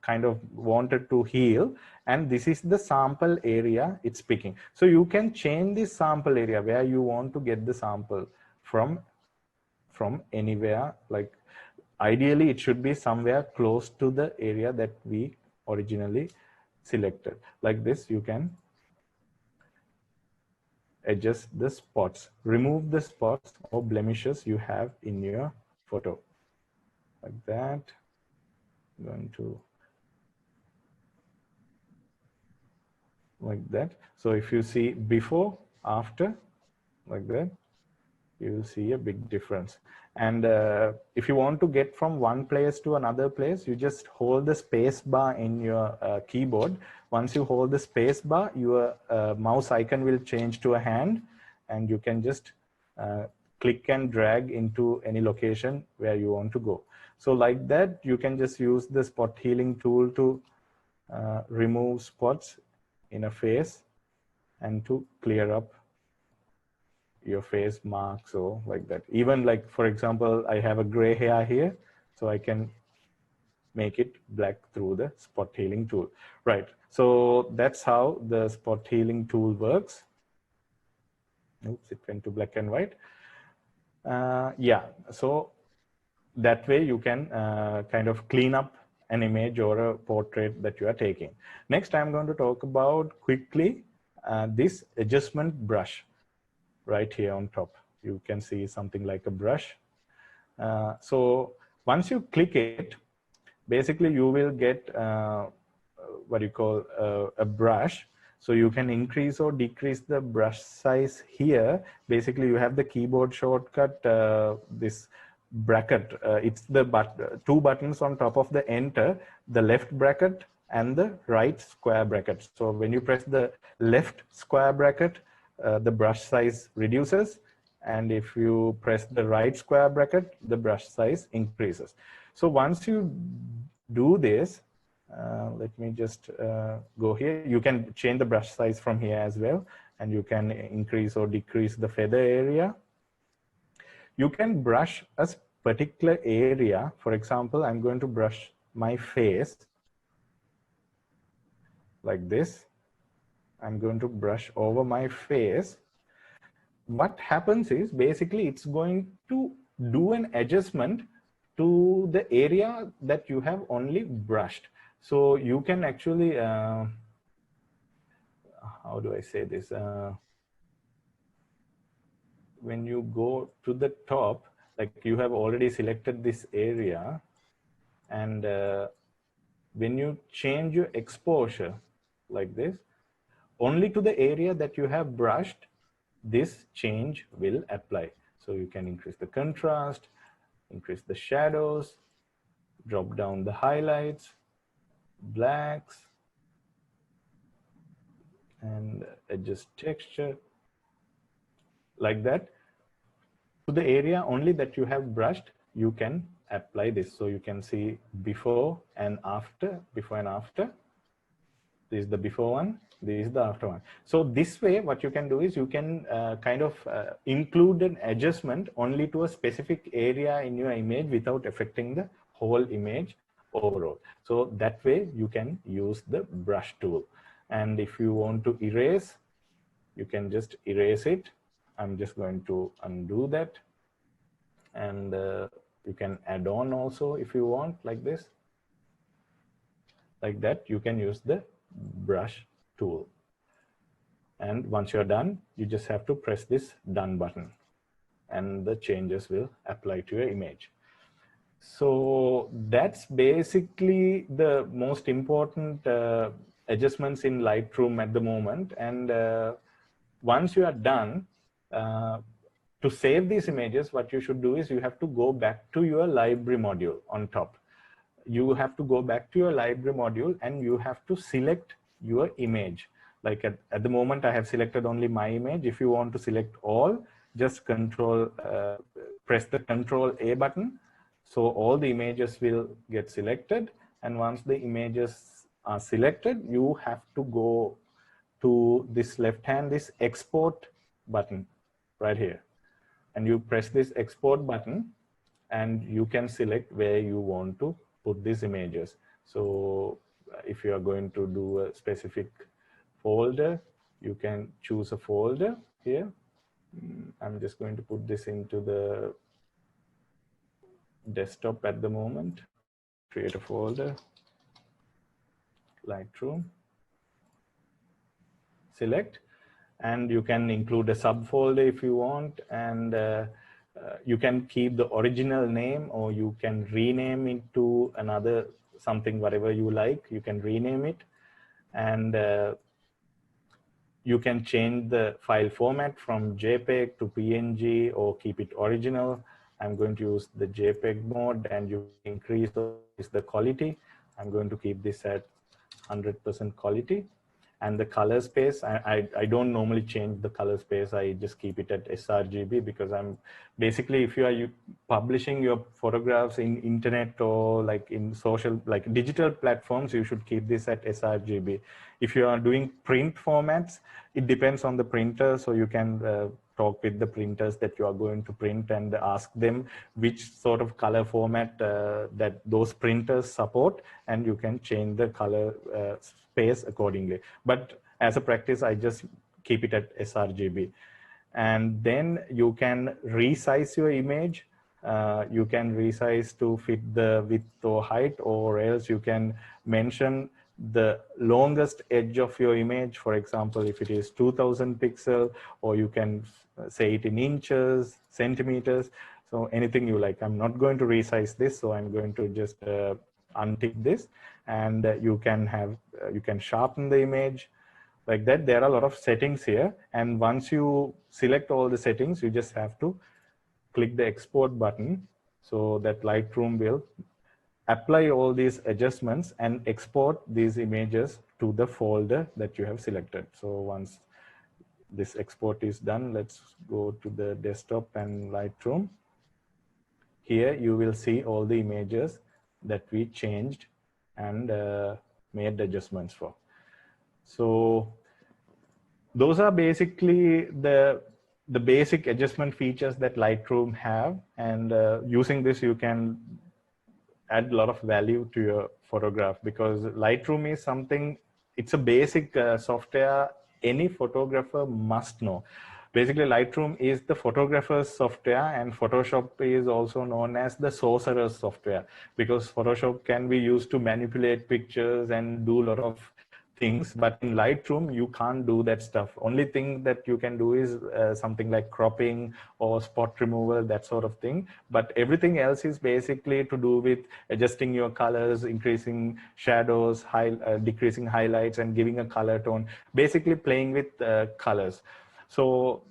kind of wanted to heal, and this is the sample area it's picking. So you can change this sample area where you want to get the sample from anywhere. Like ideally it should be somewhere close to the area that we originally selected. Like this, you can adjust the spots, remove the spots or blemishes you have in your photo. Like that. I'm going to like that. So if you see before, after, like that, you will see a big difference. And if you want to get from one place to another place, you just hold the space bar in your keyboard. Once you hold the space bar, your mouse icon will change to a hand, and you can just click and drag into any location where you want to go. So like that, you can just use the spot healing tool to remove spots in a face and to clear up your face marks or like that. Even like, for example, I have a gray hair here, so I can make it black through the spot healing tool. Right, so that's how the spot healing tool works. Oops, it went to black and white. Yeah, so that way you can kind of clean up an image or a portrait that you are taking. Next, I'm going to talk about quickly this adjustment brush. Right here on top, you can see something like a brush. So once you click it, basically you will get what you call a brush. So you can increase or decrease the brush size here. Basically, you have the keyboard shortcut, this bracket. It's the two buttons on top of the enter, the left bracket and the right square bracket. So when you press the left square bracket, the brush size reduces. And if you press the right square bracket, the brush size increases. So once you do this, let me just go here. You can change the brush size from here as well, and you can increase or decrease the feather area. You can brush a particular area. For example, I'm going to brush my face like this. I'm going to brush over my face. What happens is basically it's going to do an adjustment to the area that you have only brushed. So you can actually, how do I say this? When you go to the top, like you have already selected this area, and when you change your exposure like this, only to the area that you have brushed, this change will apply. So you can increase the contrast, increase the shadows, drop down the highlights, blacks, and adjust texture like that. To the area only that you have brushed, you can apply this. So you can see before and after, before and after. This is the before one, this is the after one. So this way, what you can do is you can kind of include an adjustment only to a specific area in your image without affecting the whole image overall. So that way you can use the brush tool. And if you want to erase, you can just erase it. I'm just going to undo that. And you can add on also if you want, like this. Like that, you can use the brush tool. And once you're done, you just have to press this done button and the changes will apply to your image. So that's basically the most important adjustments in Lightroom at the moment. And once you are done, to save these images, what you should do is you have to go back to your library module on top. You have to go back to your library module and you have to select your image. Like at the moment, I have selected only my image. If you want to select all, just press the Control A button. So all the images will get selected. And once the images are selected, you have to go to this left hand, this export button right here. And you press this export button and you can select where you want to put these images. So if you are going to do a specific folder, you can choose a folder here. I'm just going to put this into the desktop at the moment. Create a folder, Lightroom, select, and you can include a subfolder if you want, and you can keep the original name, or you can rename it to another something, whatever you like. You can rename it, and you can change the file format from JPEG to PNG or keep it original. I'm going to use the JPEG mode, and you increase the quality. I'm going to keep this at 100% quality. And the color space, I don't normally change the color space. I just keep it at sRGB, because I'm basically, if you are publishing your photographs in internet or like in social, like digital platforms, you should keep this at sRGB. If you are doing print formats, it depends on the printer. So you can talk with the printers that you are going to print and ask them which sort of color format that those printers support, and you can change the color space accordingly. But as a practice, I just keep it at sRGB. And then you can resize your image. You can resize to fit the width or height, or else you can mention the longest edge of your image. For example, if it is 2000 pixel, or you can say it in inches, centimeters. So anything you like. I'm not going to resize this, so I'm going to just untick this, and you can sharpen the image like that. There are a lot of settings here, and once you select all the settings, you just have to click the export button, so that Lightroom will apply all these adjustments and export these images to the folder that you have selected. So once this export is done, let's go to the desktop and Lightroom. Here you will see all the images that we changed and made adjustments for. So those are basically the basic adjustment features that Lightroom have, and using this you can add a lot of value to your photograph, because Lightroom is something, it's a basic software any photographer must know. Basically, Lightroom is the photographer's software, and Photoshop is also known as the sorcerer's software, because Photoshop can be used to manipulate pictures and do a lot of things, but in Lightroom you can't do that stuff. Only thing that you can do is something like cropping or spot removal, that sort of thing, but everything else is basically to do with adjusting your colors, increasing shadows, decreasing highlights, and giving a color tone, basically playing with colors. So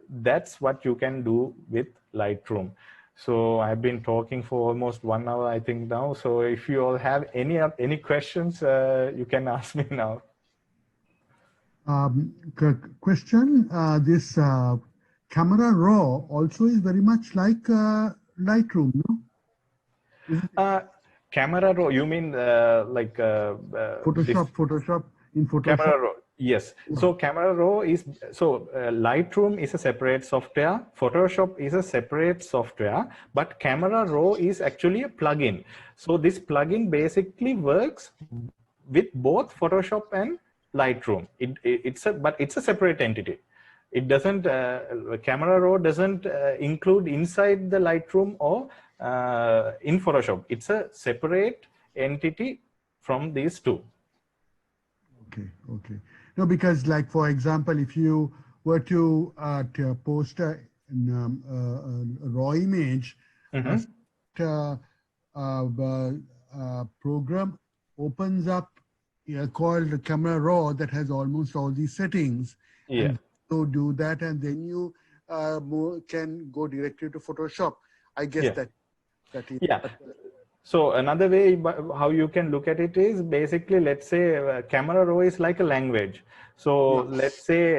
that's what you can do with Lightroom. So I've been talking for almost 1 hour, I think now. So if you all have any questions, you can ask me now. Question, this camera raw also is very much like Lightroom, no? Camera raw, you mean like Photoshop in Photoshop? Camera raw, yes. So camera raw is, so Lightroom is a separate software, Photoshop is a separate software, but camera raw is actually a plugin. So this plugin basically works with both Photoshop and Lightroom. But it's a separate entity. It doesn't, camera raw doesn't include inside the Lightroom or in Photoshop. It's a separate entity from these two. Okay. No, because like, for example, if you were to post a raw image, program opens up called Camera Raw that has almost all these settings. Yeah. And so do that, and then you can go directly to Photoshop. I guess that is. Yeah. So another way how you can look at it is basically, let's say camera raw is like a language. So let's say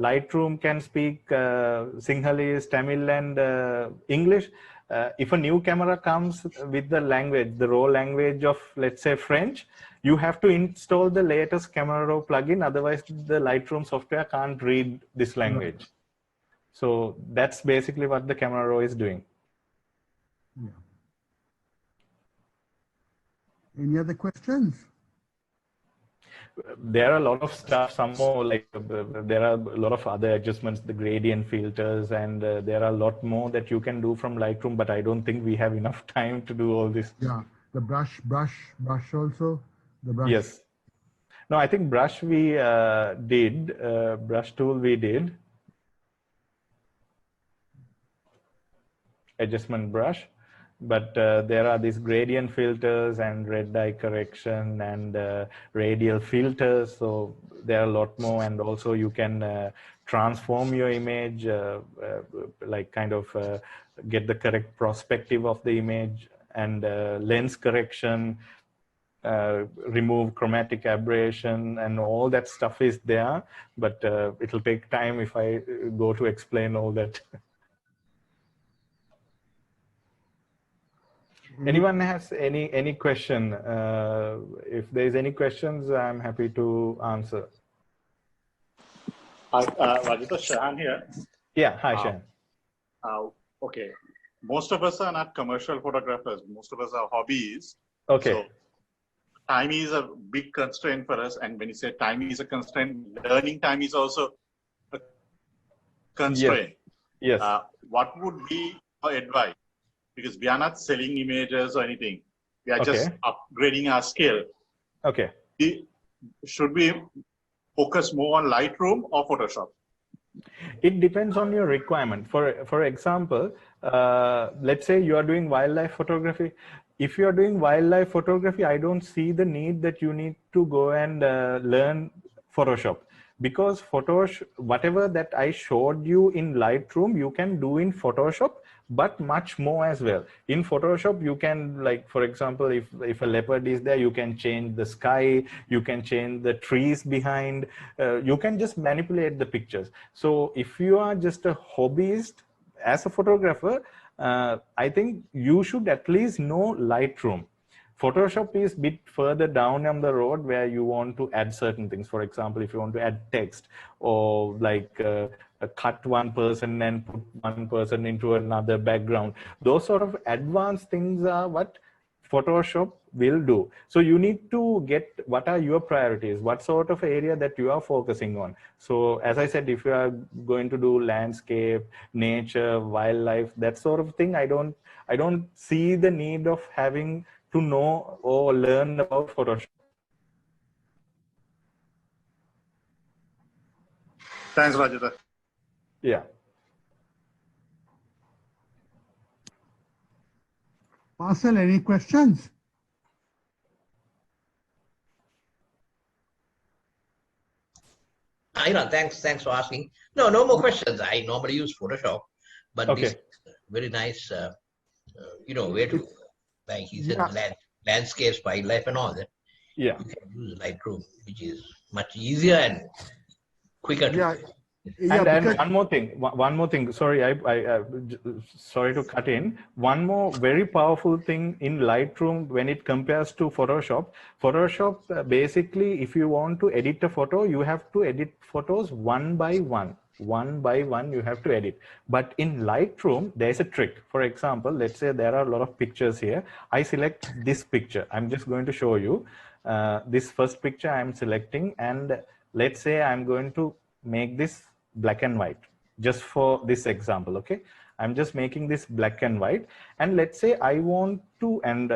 Lightroom can speak Sinhalese, Tamil, and English. If a new camera comes with the language, the raw language of, let's say, French, you have to install the latest camera raw plugin. Otherwise, the Lightroom software can't read this language. So that's basically what the camera raw is doing. Yeah. Any other questions? There are a lot of stuff, some more like there are a lot of other adjustments, the gradient filters, and there are a lot more that you can do from Lightroom, but I don't think we have enough time to do all this. Yeah, the brush also, the brush. Yes. No, I think brush we did, brush tool we did. Adjustment brush, but there are these gradient filters and red dye correction and radial filters. So there are a lot more, and also you can transform your image, like kind of get the correct perspective of the image, and lens correction, remove chromatic aberration, and all that stuff is there, but it'll take time if I go to explain all that. Anyone has any question? If there's any questions, I'm happy to answer. Hi, Rajita, Shahan here. Yeah, hi, Shahan. Okay. Most of us are not commercial photographers. Most of us are hobbies. Okay. So time is a big constraint for us. And when you say time is a constraint, learning time is also a constraint. Yes. What would be your advice? Because we are not selling images or anything. We are just upgrading our skill. Okay. Should we focus more on Lightroom or Photoshop? It depends on your requirement. For example, let's say you are doing wildlife photography. If you are doing wildlife photography, I don't see the need that you need to go and learn Photoshop, because Photoshop, whatever that I showed you in Lightroom, you can do in Photoshop, but much more as well. In Photoshop, you can, like, for example, if a leopard is there, you can change the sky, you can change the trees behind, you can just manipulate the pictures. So if you are just a hobbyist as a photographer, I think you should at least know Lightroom. Photoshop is a bit further down on the road where you want to add certain things. For example, if you want to add text, or like cut one person and put one person into another background, those sort of advanced things are what Photoshop will do. So you need to get what are your priorities, what sort of area that you are focusing on. So as I said, if you are going to do landscape, nature, wildlife, that sort of thing, I don't see the need of having to know or learn about Photoshop. Thanks, Rajita. Yeah. Marcel, any questions? Thanks for asking. No more questions. I normally use Photoshop, but this is very nice, way to, like he said, landscapes, wildlife, and all that. Yeah. You can use Lightroom, which is much easier and quicker to And one more thing. Sorry, I sorry to cut in. One more very powerful thing in Lightroom when it compares to Photoshop. Photoshop, basically, if you want to edit a photo, you have to edit photos one by one. One by one, you have to edit. But in Lightroom, there's a trick. For example, let's say there are a lot of pictures here. I select this picture. I'm just going to show you this first picture I'm selecting, and let's say I'm going to make this black and white just for this example. Okay, I'm just making this black and white, and let's say I want to, and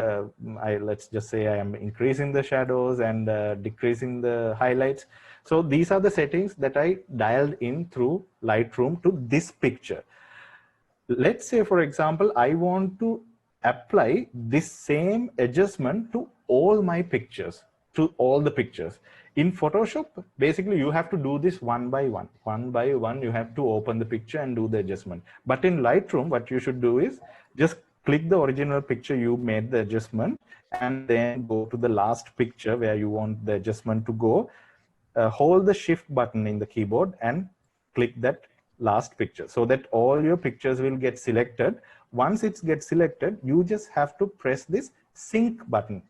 let's just say I am increasing the shadows and decreasing the highlights. So these are the settings that I dialed in through Lightroom to this picture. Let's say, for example, I want to apply this same adjustment to all my pictures, to all the pictures. In Photoshop, basically, you have to do this one by one. One by one, you have to open the picture and do the adjustment. But in Lightroom, what you should do is just click the original picture you made the adjustment, and then go to the last picture where you want the adjustment to go. Hold the Shift button in the keyboard and click that last picture, so that all your pictures will get selected. Once it gets selected, you just have to press this sync button,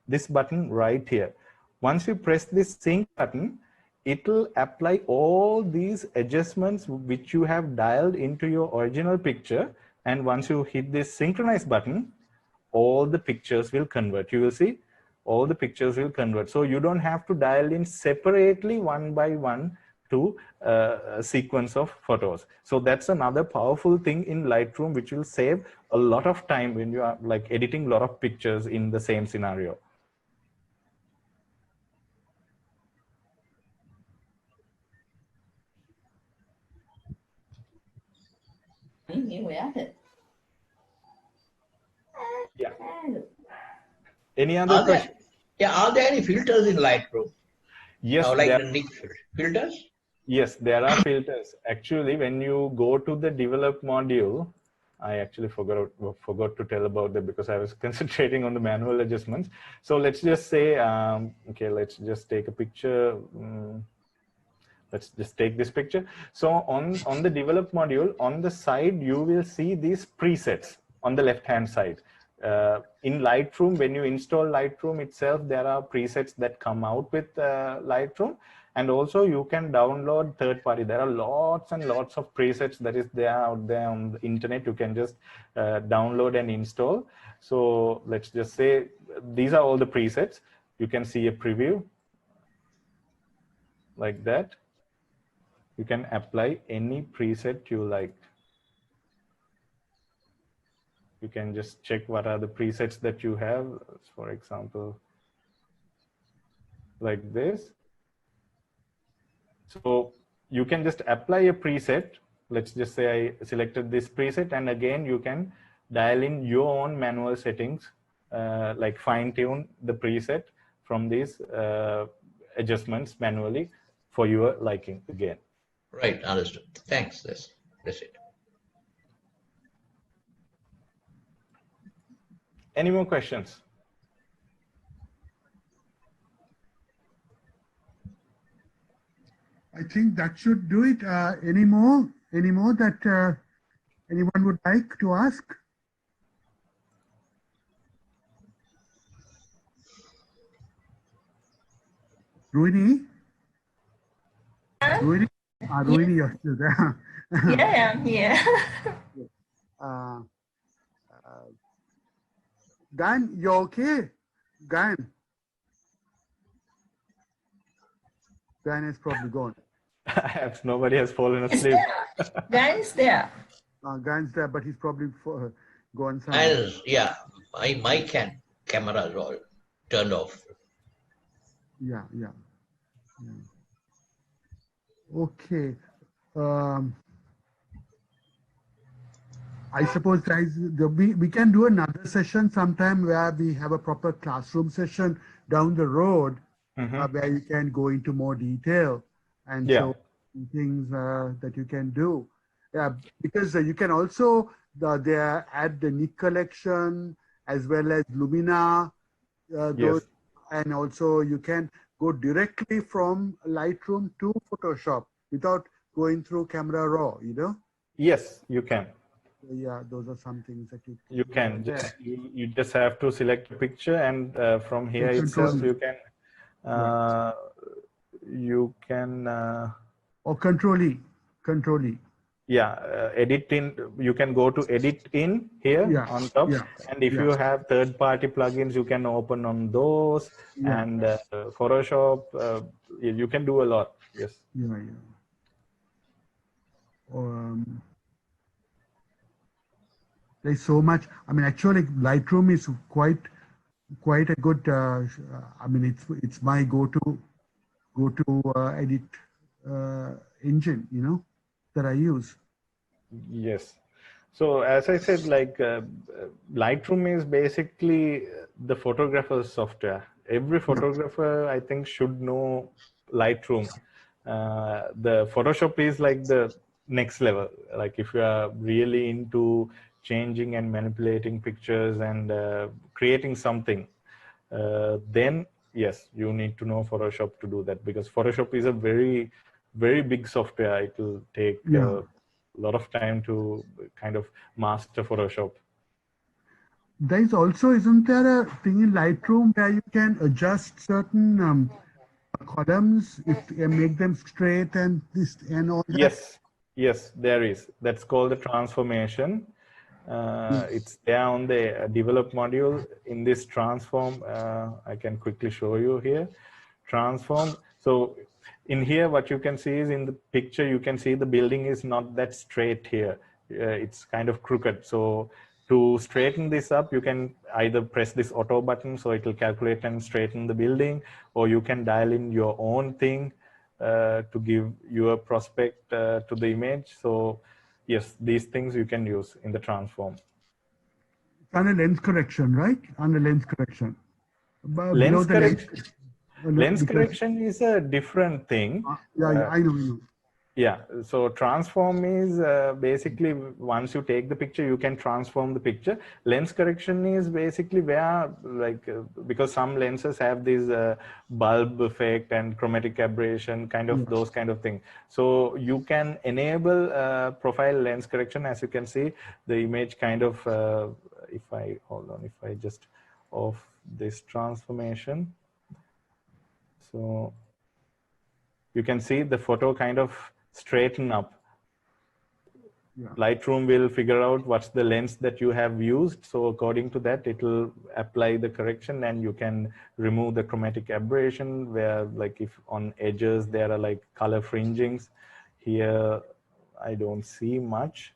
this button right here. Once you press this sync button, it will apply all these adjustments which you have dialed into your original picture. And once you hit this synchronize button, all the pictures will convert. You will see all the pictures will convert. So you don't have to dial in separately one by one to a sequence of photos. So that's another powerful thing in Lightroom, which will save a lot of time when you are like editing a lot of pictures in the same scenario. Yeah. Any other question? Are there any filters in Lightroom? Yes, Like there. the niche filters? Yes, there are filters. Actually, when you go to the develop module, I actually forgot to tell about that because I was concentrating on the manual adjustments. So let's just say, okay, let's just take a picture. Let's just take this picture. So on the develop module, on the side, you will see these presets on the left-hand side. In Lightroom, when you install Lightroom itself, there are presets that come out with Lightroom. And also you can download third party. There are lots and lots of presets that is there out there on the internet. You can just download and install. So let's just say these are all the presets. You can see a preview like that. You can apply any preset you like. You can just check what are the presets that you have. For example, like this. So you can just apply a preset. Let's just say I selected this preset, and again, you can dial in your own manual settings, like fine tune the preset from these adjustments manually for your liking again. Right, understood. Thanks. That's it. Any more questions? I think that should do it. Any more that anyone would like to ask? Rohini? Rohini? Rohini, you're still there. Yeah, I'm here. Gan, you're okay? Gan is probably gone. Nobody has fallen asleep. Guys, there. Gan's there, but he's probably gone somewhere. And yeah, my camera is all turned off. Yeah. Okay. I suppose, guys, we can do another session sometime where we have a proper classroom session down the road, where you can go into more detail and show things that you can do. Yeah, because you can also add the Nick collection as well as Lumina, those, and also you can go directly from Lightroom to Photoshop without going through Camera Raw, you know? Yes, you can. Yeah, those are some things that you can just you just have to select a picture, and from here itself you can or control E. Edit in. You can go to edit in here on top, and if you have third-party plugins, you can open on those, and Photoshop. You can do a lot. Yes. There's so much. I mean, actually, Lightroom is quite a good. I mean, it's my go-to edit engine, you know, that I use. Yes. So as I said, like Lightroom is basically the photographer's software. Every photographer, I think, should know Lightroom. The Photoshop is like the next level. Like if you are really into changing and manipulating pictures and creating something, then yes, you need to know Photoshop to do that, because Photoshop is a very, very big software. It will take a lot of time to kind of master Photoshop. There is also, isn't there a thing in Lightroom where you can adjust certain columns and make them straight and this and all that? Yes, there is. That's called the transformation. It's there on the develop module. In this transform, I can quickly show you here. Transform. So in here, what you can see is in the picture, you can see the building is not that straight here. It's kind of crooked. So to straighten this up, you can either press this auto button, so it will calculate and straighten the building, or you can dial in your own thing to give your prospect to the image. So Yes, these things you can use in the transform. It's on a lens correction, right? On the lens correction. Below Lens the lens. correction. Lens correction is a different thing. Yeah, I know. Yeah, so transform is basically once you take the picture, you can transform the picture. Lens correction is basically where, like, because some lenses have this bulb effect and chromatic aberration, kind of those kind of things. So you can enable profile lens correction. As you can see, the image kind of, if I just off this transformation. So you can see the photo kind of straighten up. Yeah. Lightroom will figure out what's the lens that you have used. So according to that, it will apply the correction, and you can remove the chromatic aberration where, like, if on edges there are like color fringings. Here, I don't see much,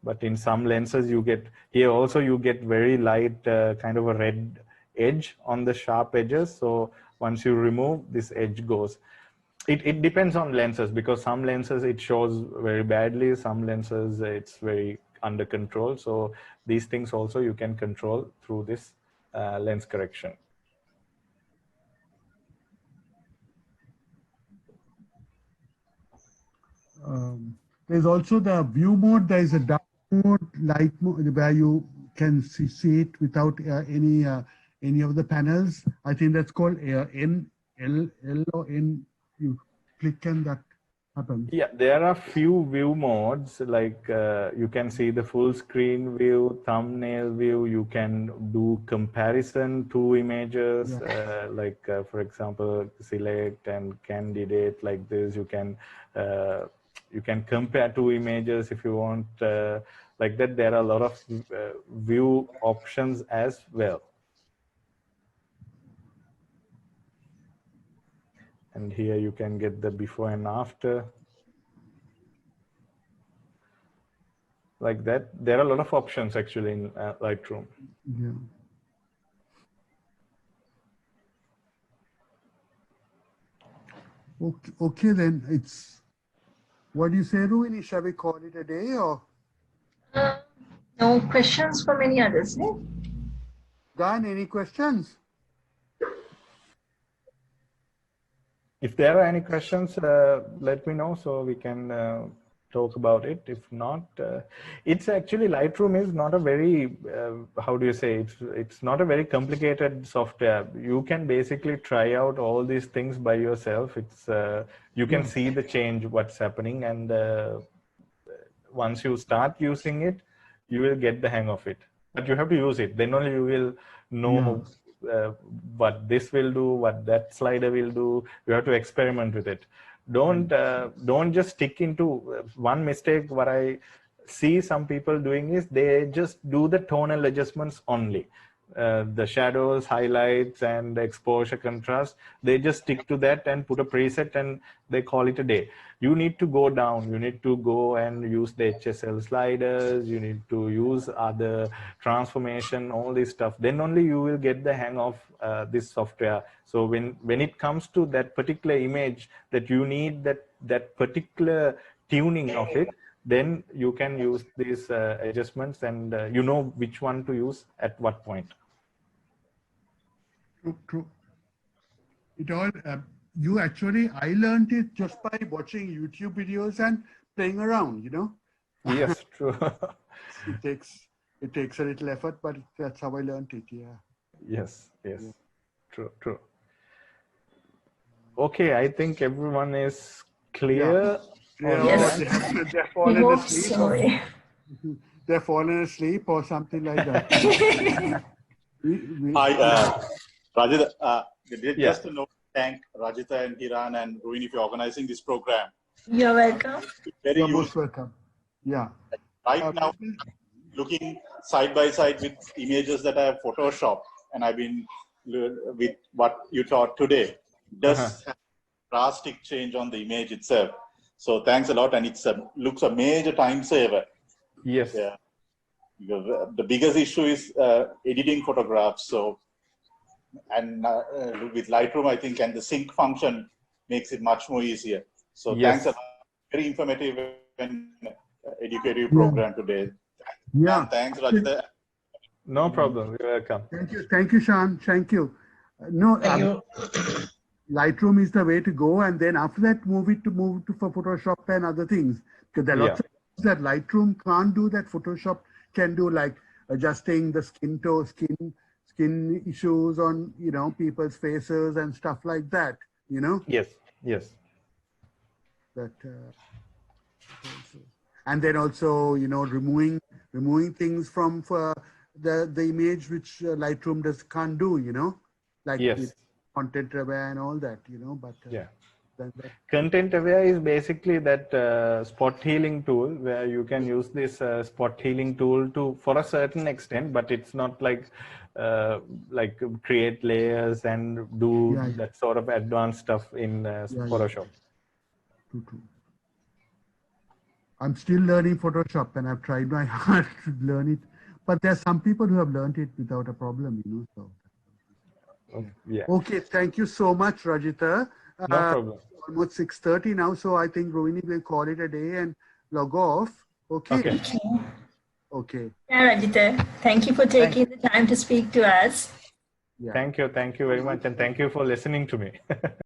but in some lenses you get, here also you get very light kind of a red edge on the sharp edges. So once you remove, this edge goes. It depends on lenses, because some lenses it shows very badly, some lenses it's very under control. So these things also you can control through this lens correction. There's also the view mode. There is a dark mode, light mode, where you can see it without any of the panels. I think that's called N, L, or N. You click and that happens. Yeah, there are few view modes, like you can see the full screen view, thumbnail view. You can do comparison to images, like for example, select and candidate like this. You can compare two images if you want, like that. There are a lot of view options as well. And here you can get the before and after. Like that. There are a lot of options actually in Lightroom. Yeah. Okay, then it's, what do you say, Ruini? Shall we call it a day, or? No questions from any others, eh? Dan, any questions? If there are any questions, let me know so we can talk about it. If not, it's actually, Lightroom is not a very, how do you say, it's not a very complicated software. You can basically try out all these things by yourself. It's you can see the change, what's happening, and once you start using it, you will get the hang of it. But you have to use it. Then only you will know what this will do, what that slider will do. You have to experiment with it. Don't just stick into one mistake. What I see some people doing is they just do the tonal adjustments only. The shadows, highlights, and exposure, contrast, they just stick to that and put a preset and they call it a day. You need to go down. You need to go and use the HSL sliders. You need to use other transformation, all this stuff. Then only you will get the hang of this software. So when it comes to that particular image that you need that particular tuning of it, then you can use these adjustments, and you know which one to use at what point. True. It all, I learned it just by watching YouTube videos and playing around, you know? Yes, true. It takes a little effort, but that's how I learned it, yeah. Yes. True. Okay, I think everyone is clear. Yes. They're falling asleep. So. They're falling asleep or something like that. Hi, Rajita. Just to know, thank Rajita and Hiran and Ruini for organizing this program. You're welcome. You're most welcome. Yeah. Right now, looking side by side with images that I have photoshopped, and I've been with what you taught today, does have a drastic change on the image itself. So thanks a lot, and it looks a major time saver. Yes. Yeah. Because the biggest issue is editing photographs. So, and with Lightroom, I think, and the sync function makes it much more easier. So thanks a lot. Very informative and educative program today. Yeah. And thanks, Rajita. No problem. You're welcome. Thank you, Sean. Thank you. No, Thank you. Lightroom is the way to go, and then after that, move to for Photoshop and other things. Because there are lots of things that Lightroom can't do that Photoshop can do, like adjusting the skin issues on people's faces and stuff like that. Yes. That and then also removing things from the image which Lightroom can't do. Like with content aware and all that. But content aware is basically that spot healing tool where you can use this spot healing tool for a certain extent, but it's not like create layers and do that sort of advanced stuff in Photoshop. True. I'm still learning Photoshop, and I've tried my hard to learn it. But there are some people who have learned it without a problem, So. Okay, thank you so much, Rajita. No problem. Almost 6:30 now, so I think Rohini will call it a day and log off. Okay. Okay. Yeah, Rajita, thank you for taking the time to speak to us. Thank you very much, and thank you for listening to me.